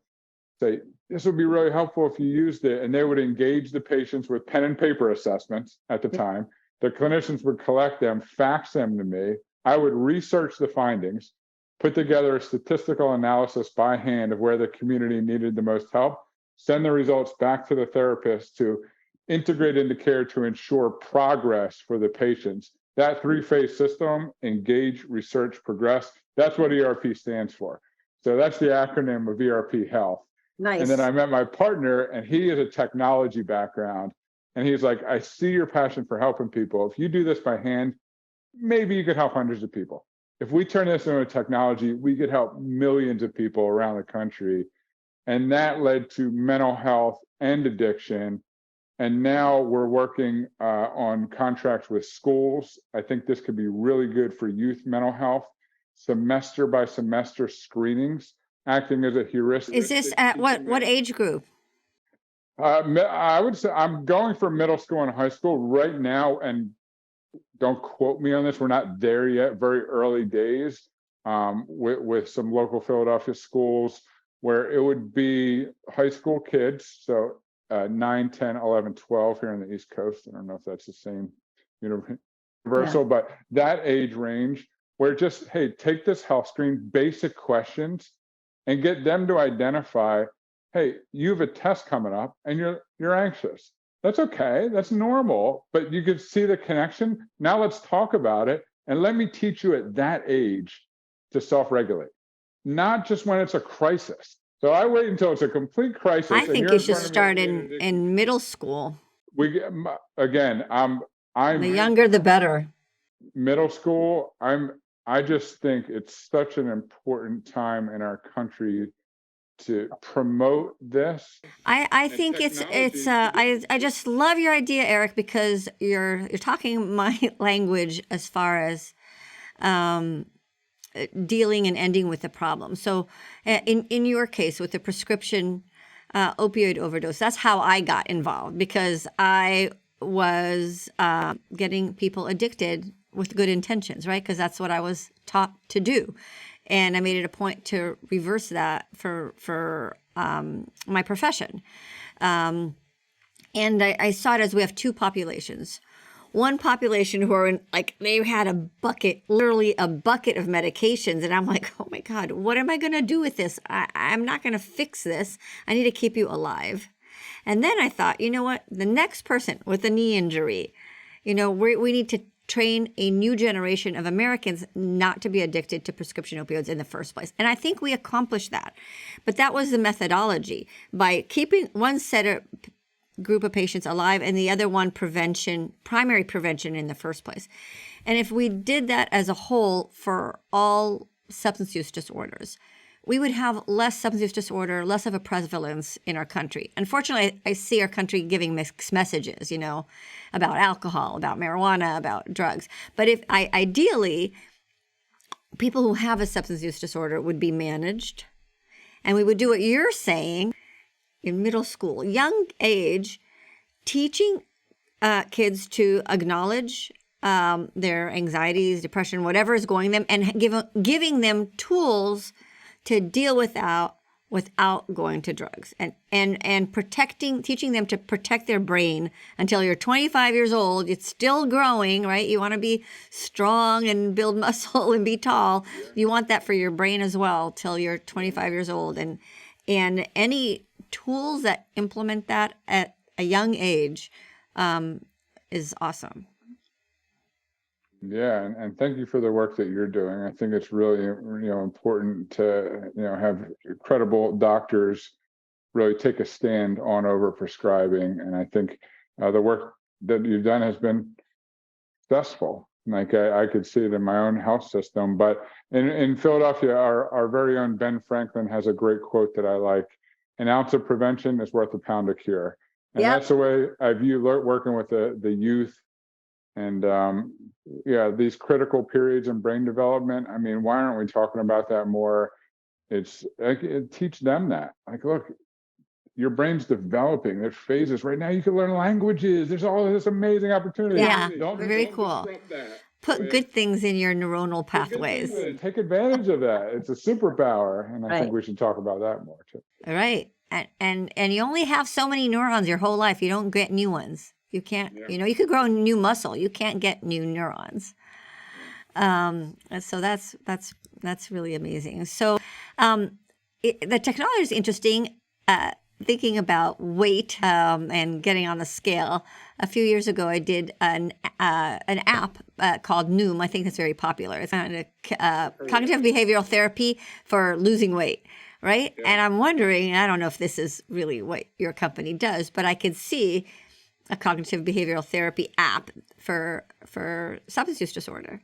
say, this would be really helpful if you used it. And they would engage the patients with pen and paper assessments at the time. The clinicians would collect them, fax them to me. I would research the findings, put together a statistical analysis by hand of where the community needed the most help, send the results back to the therapist to integrate into care to ensure progress for the patients. That 3-phase system, engage, research, progress, that's what ERP stands for. So that's the acronym of ERPHealth. Nice. And then I met my partner, and he has a technology background. And he's like, I see your passion for helping people. If you do this by hand, maybe you could help hundreds of people. If we turn this into technology, we could help millions of people around the country. And that led to mental health and addiction. And now we're working on contracts with schools. I think this could be really good for youth mental health, semester by semester screenings, acting as a heuristic. Is this at what age group? I would say I'm going for middle school and high school right now, and don't quote me on this. We're not there yet. Very early days with some local Philadelphia schools where it would be high school kids, so 9, 10, 11, 12 here on the East Coast. I don't know if that's the same universal, but that age range where just, hey, take this health screen, basic questions, and get them to identify, hey, you have a test coming up and you're anxious. That's okay. That's normal. But you could see the connection. Now let's talk about it. And let me teach you at that age to self-regulate, not just when it's a crisis. So I wait until it's a complete crisis. I think you should start in middle school. I'm The younger, the better. Middle school. I just think it's such an important time in our country to promote this. I think it's I just love your idea, Eric, because you're talking my language as far as dealing and ending with the problem. So in your case with the prescription opioid overdose, that's how I got involved, because I was getting people addicted with good intentions, right? Because that's what I was taught to do. And I made it a point to reverse that for my profession. And I saw it as we have two populations. One population who are in, like, they had a bucket, literally a bucket of medications. And I'm like, oh my God, what am I going to do with this? I'm not going to fix this. I need to keep you alive. And then I thought, you know what? The next person with a knee injury, we need to train a new generation of Americans not to be addicted to prescription opioids in the first place. And I think we accomplished that. But that was the methodology, by keeping one group of patients alive and the other one primary prevention in the first place. And if we did that as a whole for all substance use disorders, we would have less substance use disorder, less of a prevalence in our country. Unfortunately, I see our country giving mixed messages, about alcohol, about marijuana, about drugs. But ideally, people who have a substance use disorder would be managed, and we would do what you're saying in middle school, young age, teaching kids to acknowledge their anxieties, depression, whatever is going them, and giving them tools to deal without going to drugs, and teaching them to protect their brain until you're 25 years old. It's still growing, right? You want to be strong and build muscle and be tall. You want that for your brain as well till you're 25 years old. And any tools that implement that at a young age is awesome. Yeah, and thank you for the work that you're doing. I think it's really important to have credible doctors really take a stand on over prescribing. And I think the work that you've done has been successful. Like I could see it in my own health system. But in Philadelphia, our very own Ben Franklin has a great quote that I like: "An ounce of prevention is worth a pound of cure." And that's the way I view working with the youth. And these critical periods in brain development. I mean, why aren't we talking about that more? Teach them that. Like, look, your brain's developing. There's phases. Right now, you can learn languages. There's all this amazing opportunity. Yeah, very cool. Put good things in your neuronal pathways. Take advantage of that. It's a superpower, and I think we should talk about that more too. All right, and you only have so many neurons your whole life. You don't get new ones. You can't, you could grow new muscle. You can't get new neurons. So that's really amazing. So the technology is interesting. Thinking about weight and getting on the scale. A few years ago, I did an app called Noom. I think that's very popular. It's cognitive behavioral therapy for losing weight. Right. Yeah. And I'm wondering, I don't know if this is really what your company does, but I could see a cognitive behavioral therapy app for substance use disorder.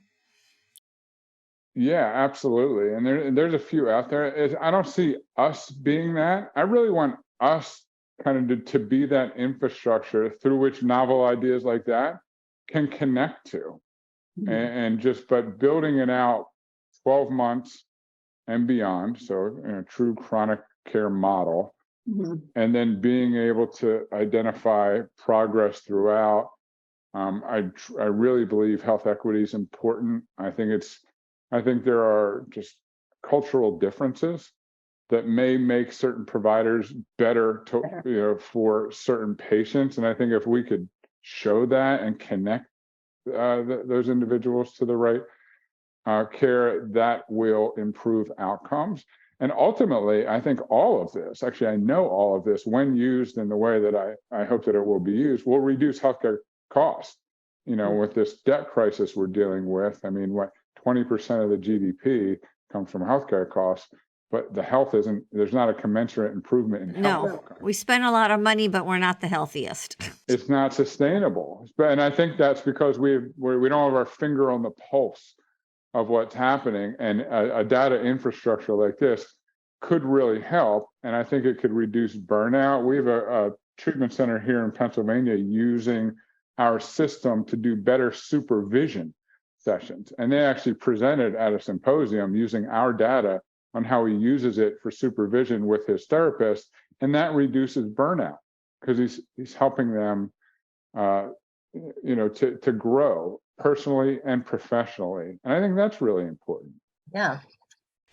Yeah, absolutely. And there's a few out there. I don't see us being that. I really want us kind of to be that infrastructure through which novel ideas like that can connect to. Mm-hmm. But building it out 12 months and beyond. So in a true chronic care model. Mm-hmm. And then being able to identify progress throughout. I really believe health equity is important. I think there are just cultural differences that may make certain providers better for certain patients. And I think if we could show that and connect those individuals to the right care, that will improve outcomes. And ultimately, I think all of this, actually, I know all of this, when used in the way that I hope that it will be used, will reduce healthcare costs. With this debt crisis we're dealing with, 20% of the GDP comes from healthcare costs, but there's not a commensurate improvement in health outcomes. We spend a lot of money, but we're not the healthiest. It's not sustainable. And I think that's because we don't have our finger on the pulse of what's happening, and a data infrastructure like this could really help. And I think it could reduce burnout. We have a treatment center here in Pennsylvania using our system to do better supervision sessions. And they actually presented at a symposium using our data on how he uses it for supervision with his therapist. And that reduces burnout because he's helping them, to grow personally and professionally. And I think that's really important. Yeah.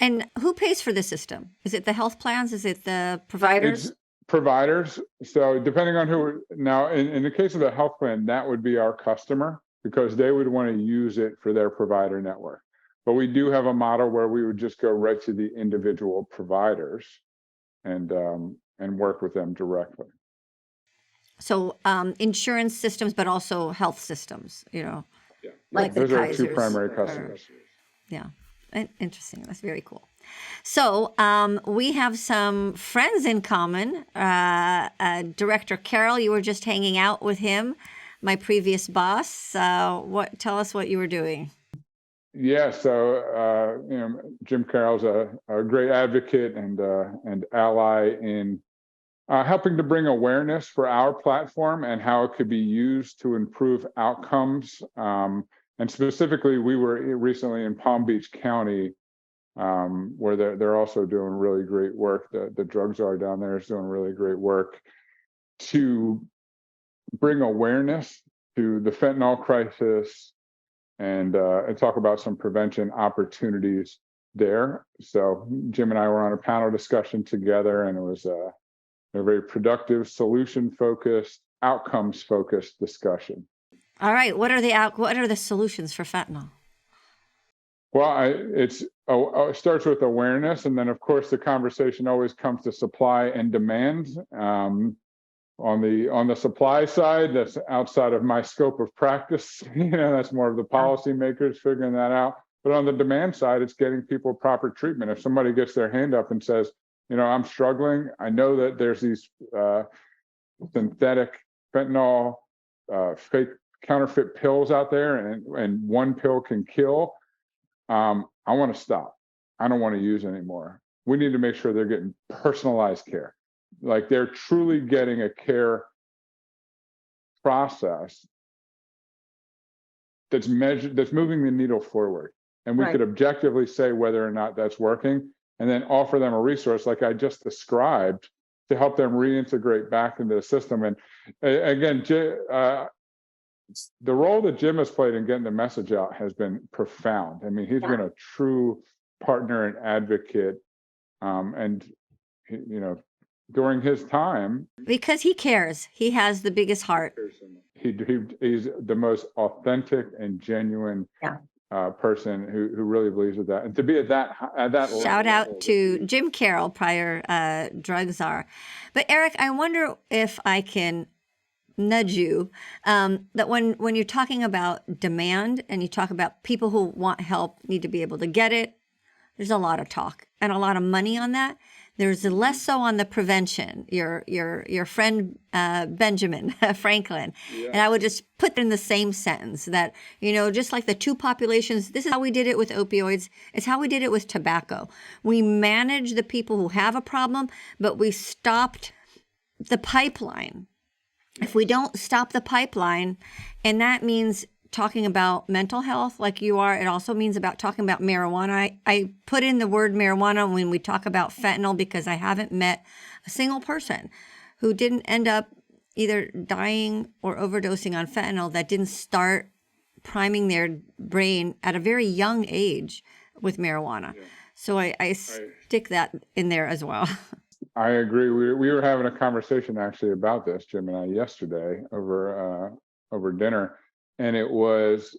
And who pays for the system? Is it the health plans? Is it the providers? It's providers. So depending on who, now in the case of the health plan, that would be our customer because they would want to use it for their provider network. But we do have a model where we would just go right to the individual providers and work with them directly. So insurance systems, but also health systems, Yeah. like those the are two Kaisers primary customers. Yeah. Interesting. That's very cool. So we have some friends in common. Director Carroll, you were just hanging out with him, my previous boss. Tell us what you were doing. Yeah, so Jim Carroll's a great advocate and ally in helping to bring awareness for our platform and how it could be used to improve outcomes. And specifically, we were recently in Palm Beach County, where they're also doing really great work. The drug czar down there is doing really great work to bring awareness to the fentanyl crisis and talk about some prevention opportunities there. So Jim and I were on a panel discussion together, and it was a very productive, solution-focused, outcomes-focused discussion. All right. What are the solutions for fentanyl? Well, it starts with awareness, and then of course the conversation always comes to supply and demand. On the supply side, that's outside of my scope of practice. That's more of the policymakers figuring that out. But on the demand side, it's getting people proper treatment. If somebody gets their hand up and says, I'm struggling, I know that there's these synthetic fentanyl, fake counterfeit pills out there, and one pill can kill. I want to stop. I don't want to use anymore. We need to make sure they're getting personalized care. Like they're truly getting a care process that's measured, that's moving the needle forward. And we could objectively say whether or not that's working, and then offer them a resource like I just described to help them reintegrate back into the system. And again, the role that Jim has played in getting the message out has been profound. He's been a true partner and advocate, and during his time, because he cares. He has the biggest heart. He's the most authentic and genuine person who really believes in that, and to be at that shout out to Jim Carroll, prior drug czar. But Eric, I wonder if I can nudge you that when you're talking about demand and you talk about people who want help need to be able to get it, there's a lot of talk and a lot of money on that. There's less so on the prevention. Your friend Benjamin Franklin, and I would just put in the same sentence that just like the two populations, this is how we did it with opioids. It's how we did it with tobacco. We managed the people who have a problem, but we stopped the pipeline. If we don't stop the pipeline, and that means talking about mental health like you are, it also means about talking about marijuana. I put in the word marijuana when we talk about fentanyl because I haven't met a single person who didn't end up either dying or overdosing on fentanyl that didn't start priming their brain at a very young age with marijuana. Yeah. So I stick that in there as well. I agree. We were having a conversation actually about this, Jim and I, yesterday over dinner, and it was.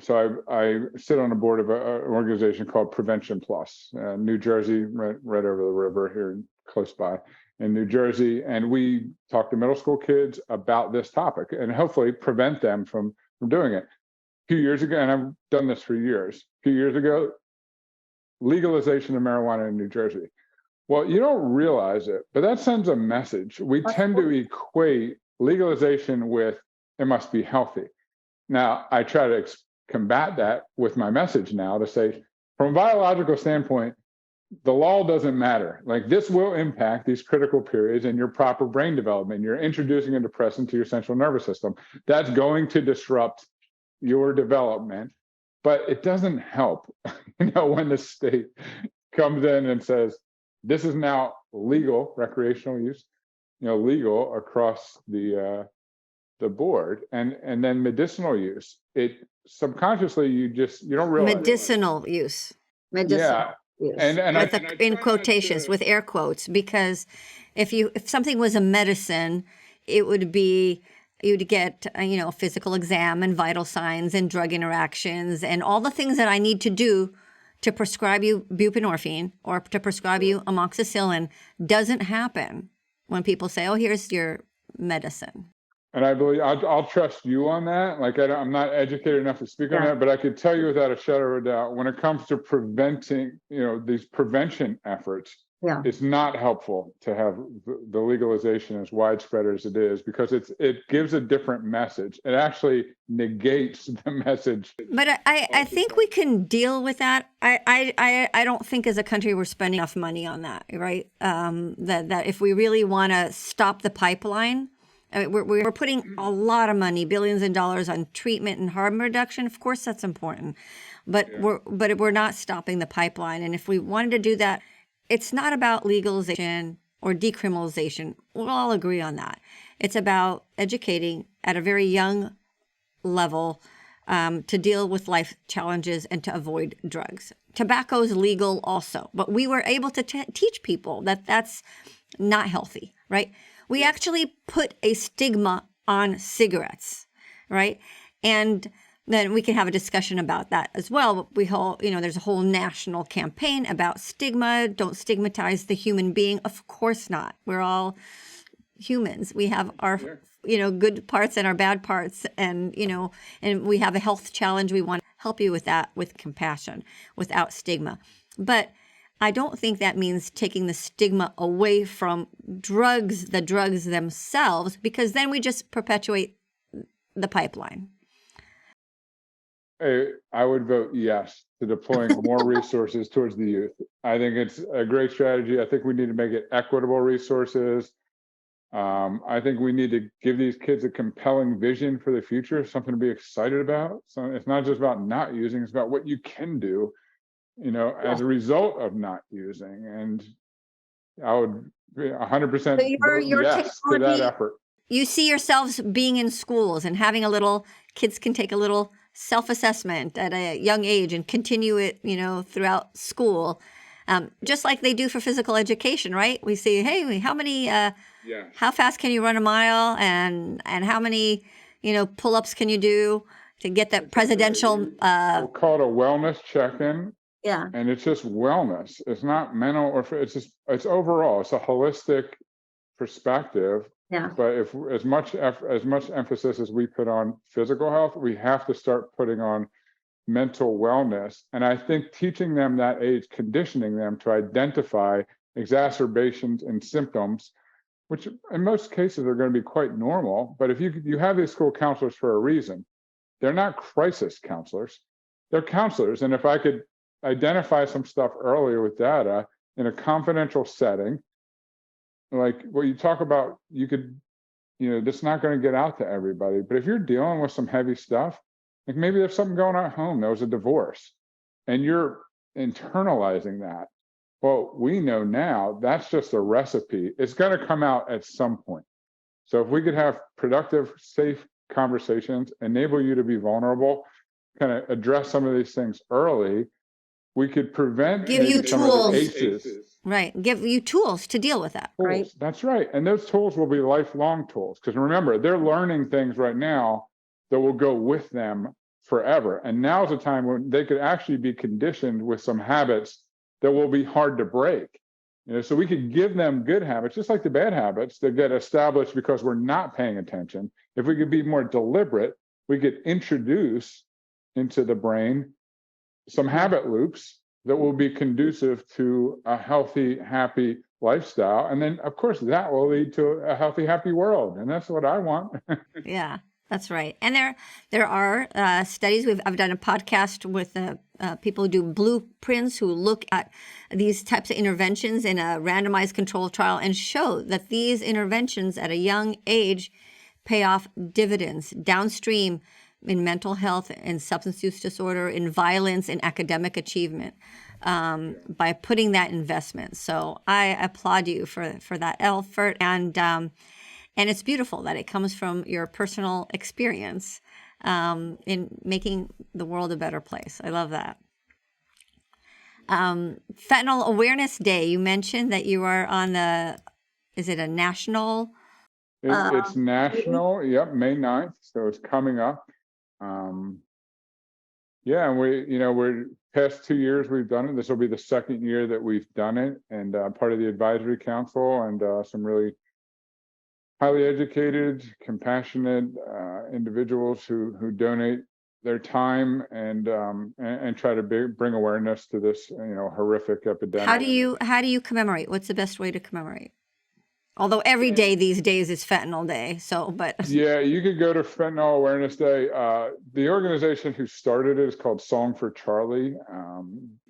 So I sit on the board of an organization called Prevention Plus, New Jersey, right over the river here close by in New Jersey, and we talk to middle school kids about this topic and hopefully prevent them from doing it. A few years ago, and I've done this for years. A few years ago, legalization of marijuana in New Jersey. Well, you don't realize it, but that sends a message. We tend to equate legalization with it must be healthy. Now, I try to combat that with my message now to say, from a biological standpoint, the law doesn't matter. Like, this will impact these critical periods in your proper brain development. You're introducing a depressant to your central nervous system. That's going to disrupt your development, but it doesn't help, when the state comes in and says, this is now legal, recreational use, legal across the board, and then medicinal use. It subconsciously you don't realize medicinal use. Yeah, and in quotations with air quotes, because if something was a medicine, it would be you'd get a physical exam and vital signs and drug interactions and all the things that I need to do to prescribe you buprenorphine or to prescribe you amoxicillin doesn't happen when people say, oh, here's your medicine. And I believe I'll trust you on that. Like, I'm not educated enough to speak on that, but I could tell you without a shadow of a doubt, when it comes to preventing, these prevention efforts, it's not helpful to have the legalization as widespread as it is, because it gives a different message. It actually negates the message. But I think we can deal with that. I don't think as a country we're spending enough money on that, right? That if we really want to stop the pipeline, I mean, we're putting a lot of money, billions of dollars, on treatment and harm reduction. Of course, that's important, but we're not stopping the pipeline. And if we wanted to do that, it's not about legalization or decriminalization. We'll all agree on that. It's about educating at a very young level to deal with life challenges and to avoid drugs. Tobacco is legal also, but we were able to teach people that that's not healthy, right? We actually put a stigma on cigarettes, right? And then we can have a discussion about that as well. But there's a whole national campaign about stigma. Don't stigmatize the human being. Of course not. We're all humans. We have our, good parts and our bad parts, and we have a health challenge. We want to help you with that with compassion, without stigma. But I don't think that means taking the stigma away from drugs, the drugs themselves, because then we just perpetuate the pipeline. I would vote yes to deploying more resources towards the youth. I think it's a great strategy. I think we need to make it equitable resources. I think we need to give these kids a compelling vision for the future, something to be excited about. So it's not just about not using, it's about what you can do, as a result of not using. And I would 100% vote yes to that effort. You see yourselves being in schools and having kids can take a little self-assessment at a young age and continue it, throughout school, just like they do for physical education, right? We say, hey, how fast can you run a mile, and how many, pull-ups can you do to get that presidential? We'll call it a wellness check-in. Yeah, and it's just wellness. It's not mental it's overall. It's a holistic perspective. Yeah. But if as much emphasis as we put on physical health, we have to start putting on mental wellness. And I think teaching them that age, conditioning them to identify exacerbations and symptoms, which in most cases are going to be quite normal. But if you have these school counselors for a reason, they're not crisis counselors. They're counselors. And if I could identify some stuff earlier with data in a confidential setting, like what you talk about, you could, that's not going to get out to everybody. But if you're dealing with some heavy stuff, like maybe there's something going on at home, there was a divorce, and you're internalizing that. Well, we know now that's just a recipe. It's going to come out at some point. So if we could have productive, safe conversations, enable you to be vulnerable, kind of address some of these things early, we could prevent Give you maybe some of the tools. ACEs. Right. Give you tools to deal with that. Tools. Right. That's right. And those tools will be lifelong tools. Because remember, they're learning things right now that will go with them forever. And now's a time when they could actually be conditioned with some habits that will be hard to break. So we could give them good habits, just like the bad habits that get established because we're not paying attention. If we could be more deliberate, we could introduce into the brain some habit loops that will be conducive to a healthy, happy lifestyle. And then, of course, that will lead to a healthy, happy world. And that's what I want. Yeah, that's right. And there are studies. I've done a podcast with people who do blueprints, who look at these types of interventions in a randomized controlled trial and show that these interventions at a young age pay off dividends downstream in mental health and substance use disorder, in violence and academic achievement, by putting that investment. So I applaud you for that effort. And it's beautiful that it comes from your personal experience in making the world a better place. I love that. Fentanyl Awareness Day. You mentioned that you are on is it a national? It's national. Yep, May 9th. So it's coming up. Yeah, and we're past 2 years we've done it. This will be the second year that we've done it, and part of the advisory council and some really highly educated, compassionate individuals who donate their time and try to bring awareness to this horrific epidemic. How do you commemorate? What's the best way to commemorate? Although every day these days is Fentanyl Day, but yeah, you could go to Fentanyl Awareness Day. The organization who started it is called Song for Charlie,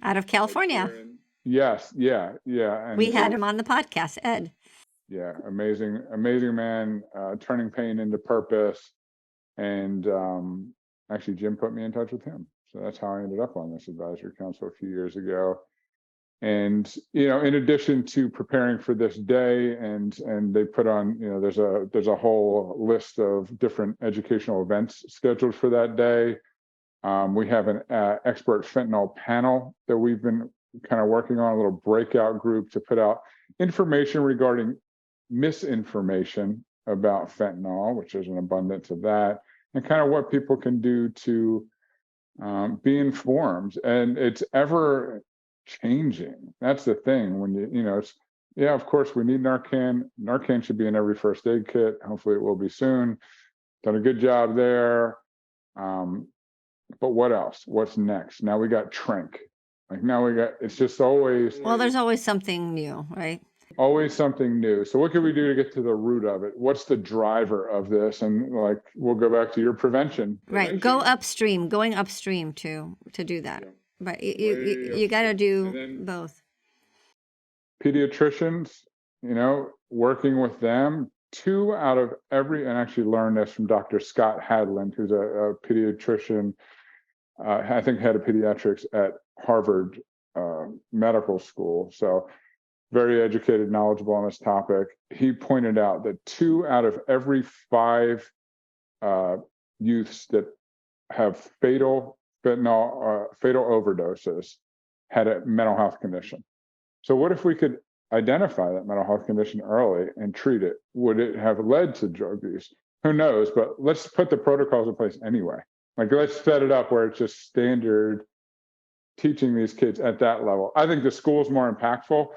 out of California. Yes, yeah. And we had him on the podcast, Ed. Yeah, amazing man, turning pain into purpose. And actually, Jim put me in touch with him. So that's how I ended up on this advisory council a few years ago. And, in addition to preparing for this day, and they put on, there's a whole list of different educational events scheduled for that day. We have an expert fentanyl panel that we've been kind of working on, a little breakout group to put out information regarding misinformation about fentanyl, which is an abundance of that, and kind of what people can do to be informed. And it's ever changing. That's the thing. When of course we need Narcan. Narcan should be in every first aid kit. Hopefully it will be soon. Done a good job there. But what else? What's next? Now we got Trink. It's just always. Well, there's always something new, right? Always something new. So what can we do to get to the root of it? What's the driver of this? And we'll go back to your prevention. Right. Going upstream to do that. Yeah. Right. You got to do both. Pediatricians, working with them, 2 out of every, and actually learned this from Dr. Scott Hadland, who's a pediatrician, I think head of pediatrics at Harvard Medical School. So very educated, knowledgeable on this topic. He pointed out that 2 out of every 5 youths that have fatal overdoses had a mental health condition. So what if we could identify that mental health condition early and treat it? Would it have led to drug use? Who knows? But let's put the protocols in place anyway. Let's set it up where it's just standard teaching these kids at that level. I think the school's more impactful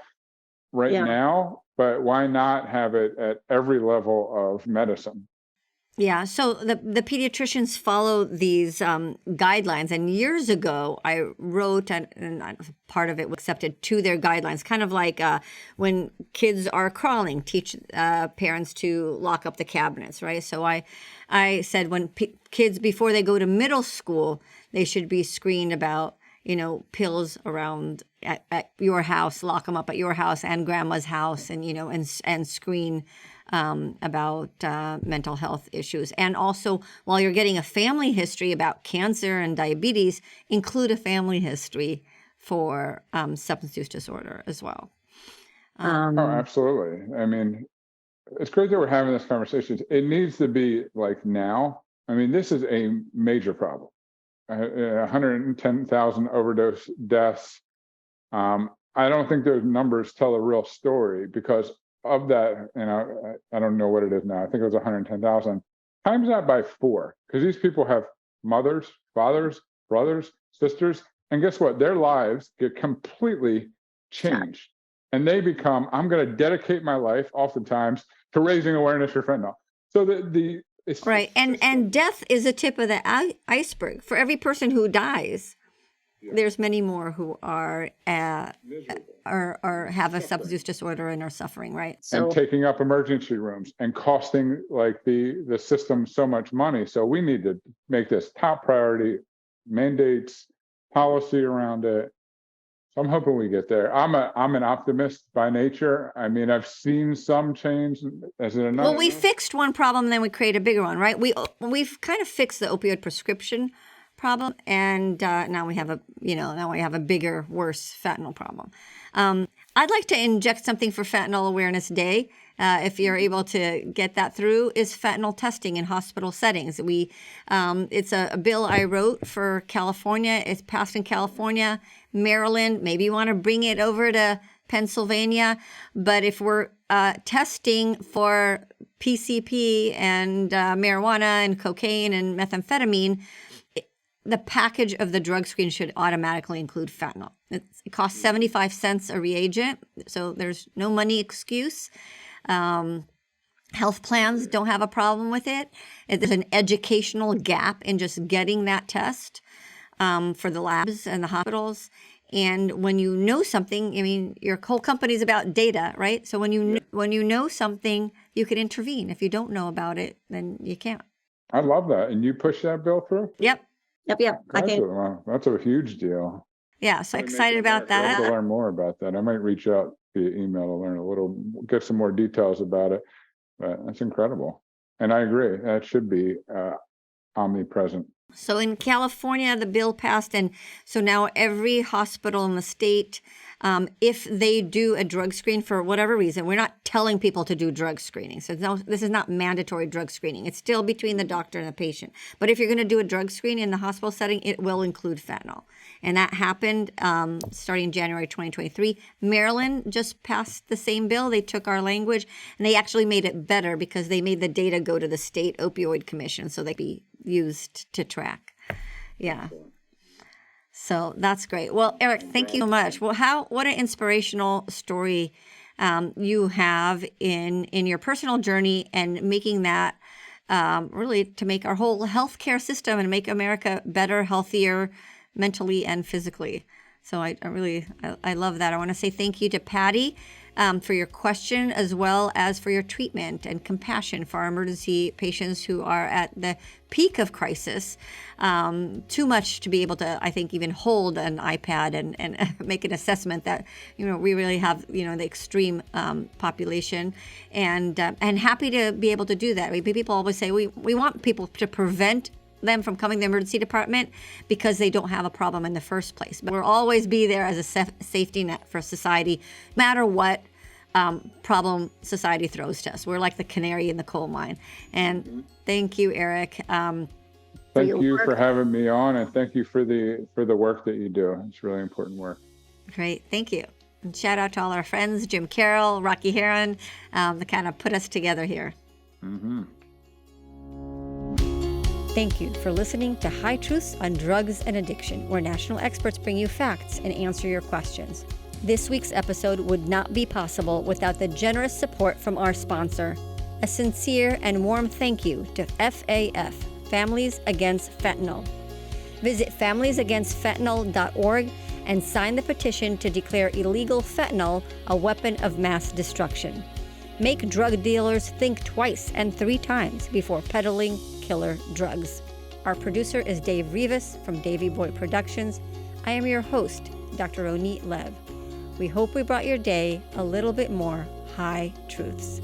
now, but why not have it at every level of medicine? Yeah, so the pediatricians follow these guidelines. And years ago, I wrote, and part of it was accepted to their guidelines, kind of like when kids are crawling, teach parents to lock up the cabinets, right? So I said when kids, before they go to middle school, they should be screened about, pills around at your house, lock them up at your house and grandma's house, and, and screen about mental health issues. And also, while you're getting a family history about cancer and diabetes, include a family history for substance use disorder as well. Absolutely. I mean, it's great that we're having this conversation. It needs to be now. I mean, this is a major problem. 110,000 overdose deaths. I don't think those numbers tell a real story, because of that, I don't know what it is now. I think it was 110,000. Times that by 4, because these people have mothers, fathers, brothers, sisters, and guess what? Their lives get completely changed. And they become, I'm going to dedicate my life oftentimes to raising awareness for fentanyl. So it's right. And death is a tip of the iceberg. For every person who dies, there's many more who are or have a substance use disorder and are suffering, right? And taking up emergency rooms and costing like the system so much money. So we need to make this top priority, mandates, policy around it. So I'm hoping we get there. I'm an optimist by nature. I mean, I've seen some change. Well, we fixed one problem, then we create a bigger one, right? We've kind of fixed the opioid prescription problem, and now we have a bigger, worse fentanyl problem. I'd like to inject something for Fentanyl Awareness Day. If you're able to get that through, is fentanyl testing in hospital settings. It's a bill I wrote for California. It's passed in California, Maryland. Maybe you want to bring it over to Pennsylvania. But if we're testing for PCP and marijuana and cocaine and methamphetamine, the package of the drug screen should automatically include fentanyl. It costs 75 cents a reagent, so there's no money excuse. Health plans don't have a problem with it. There's an educational gap in just getting that test for the labs and the hospitals. And when you know something, I mean, your whole company's about data, right? So when you know something, you can intervene. If you don't know about it, then you can't. I love that. And you push that bill through? Yep. That's a huge deal. Yeah, so excited about that. I'd love to learn more about that. I might reach out via email to learn get some more details about it. But that's incredible. And I agree, that should be omnipresent. So in California, the bill passed, and so now every hospital in the state, if they do a drug screen for whatever reason, we're not telling people to do drug screening. So this is not mandatory drug screening. It's still between the doctor and the patient. But if you're going to do a drug screen in the hospital setting, it will include fentanyl. And that happened starting January 2023. Maryland just passed the same bill. They took our language, and they actually made it better because they made the data go to the state opioid commission so they could be used to track. Yeah. So that's great. Well, Eric, thank you so much. Well, what an inspirational story you have in your personal journey and making that really to make our whole healthcare system and make America better, healthier, mentally and physically. So I love that. I want to say thank you to Patty for your question, as well as for your treatment and compassion for our emergency patients who are at the peak of crisis. Too much to be able to, I think, even hold an iPad and make an assessment that, we really have, the extreme population, and happy to be able to do that. People always say we want people to prevent them from coming to the emergency department because they don't have a problem in the first place. But we'll always be there as a safety net for society, no matter what problem society throws to us. We're like the canary in the coal mine. And thank you, Eric. Thank you for having me on, and thank you for the work that you do. It's really important work. Great, thank you. And shout out to all our friends, Jim Carroll, Rocky Heron, that kind of put us together here. Mm-hmm. Thank you for listening to High Truths on Drugs and Addiction, where national experts bring you facts and answer your questions. This week's episode would not be possible without the generous support from our sponsor. A sincere and warm thank you to FAF, Families Against Fentanyl. Visit familiesagainstfentanyl.org and sign the petition to declare illegal fentanyl a weapon of mass destruction. Make drug dealers think twice and 3 times before peddling killer drugs. Our producer is Dave Rivas from Davey Boy Productions. I am your host, Dr. Ronit Lev. We hope we brought your day a little bit more high truths.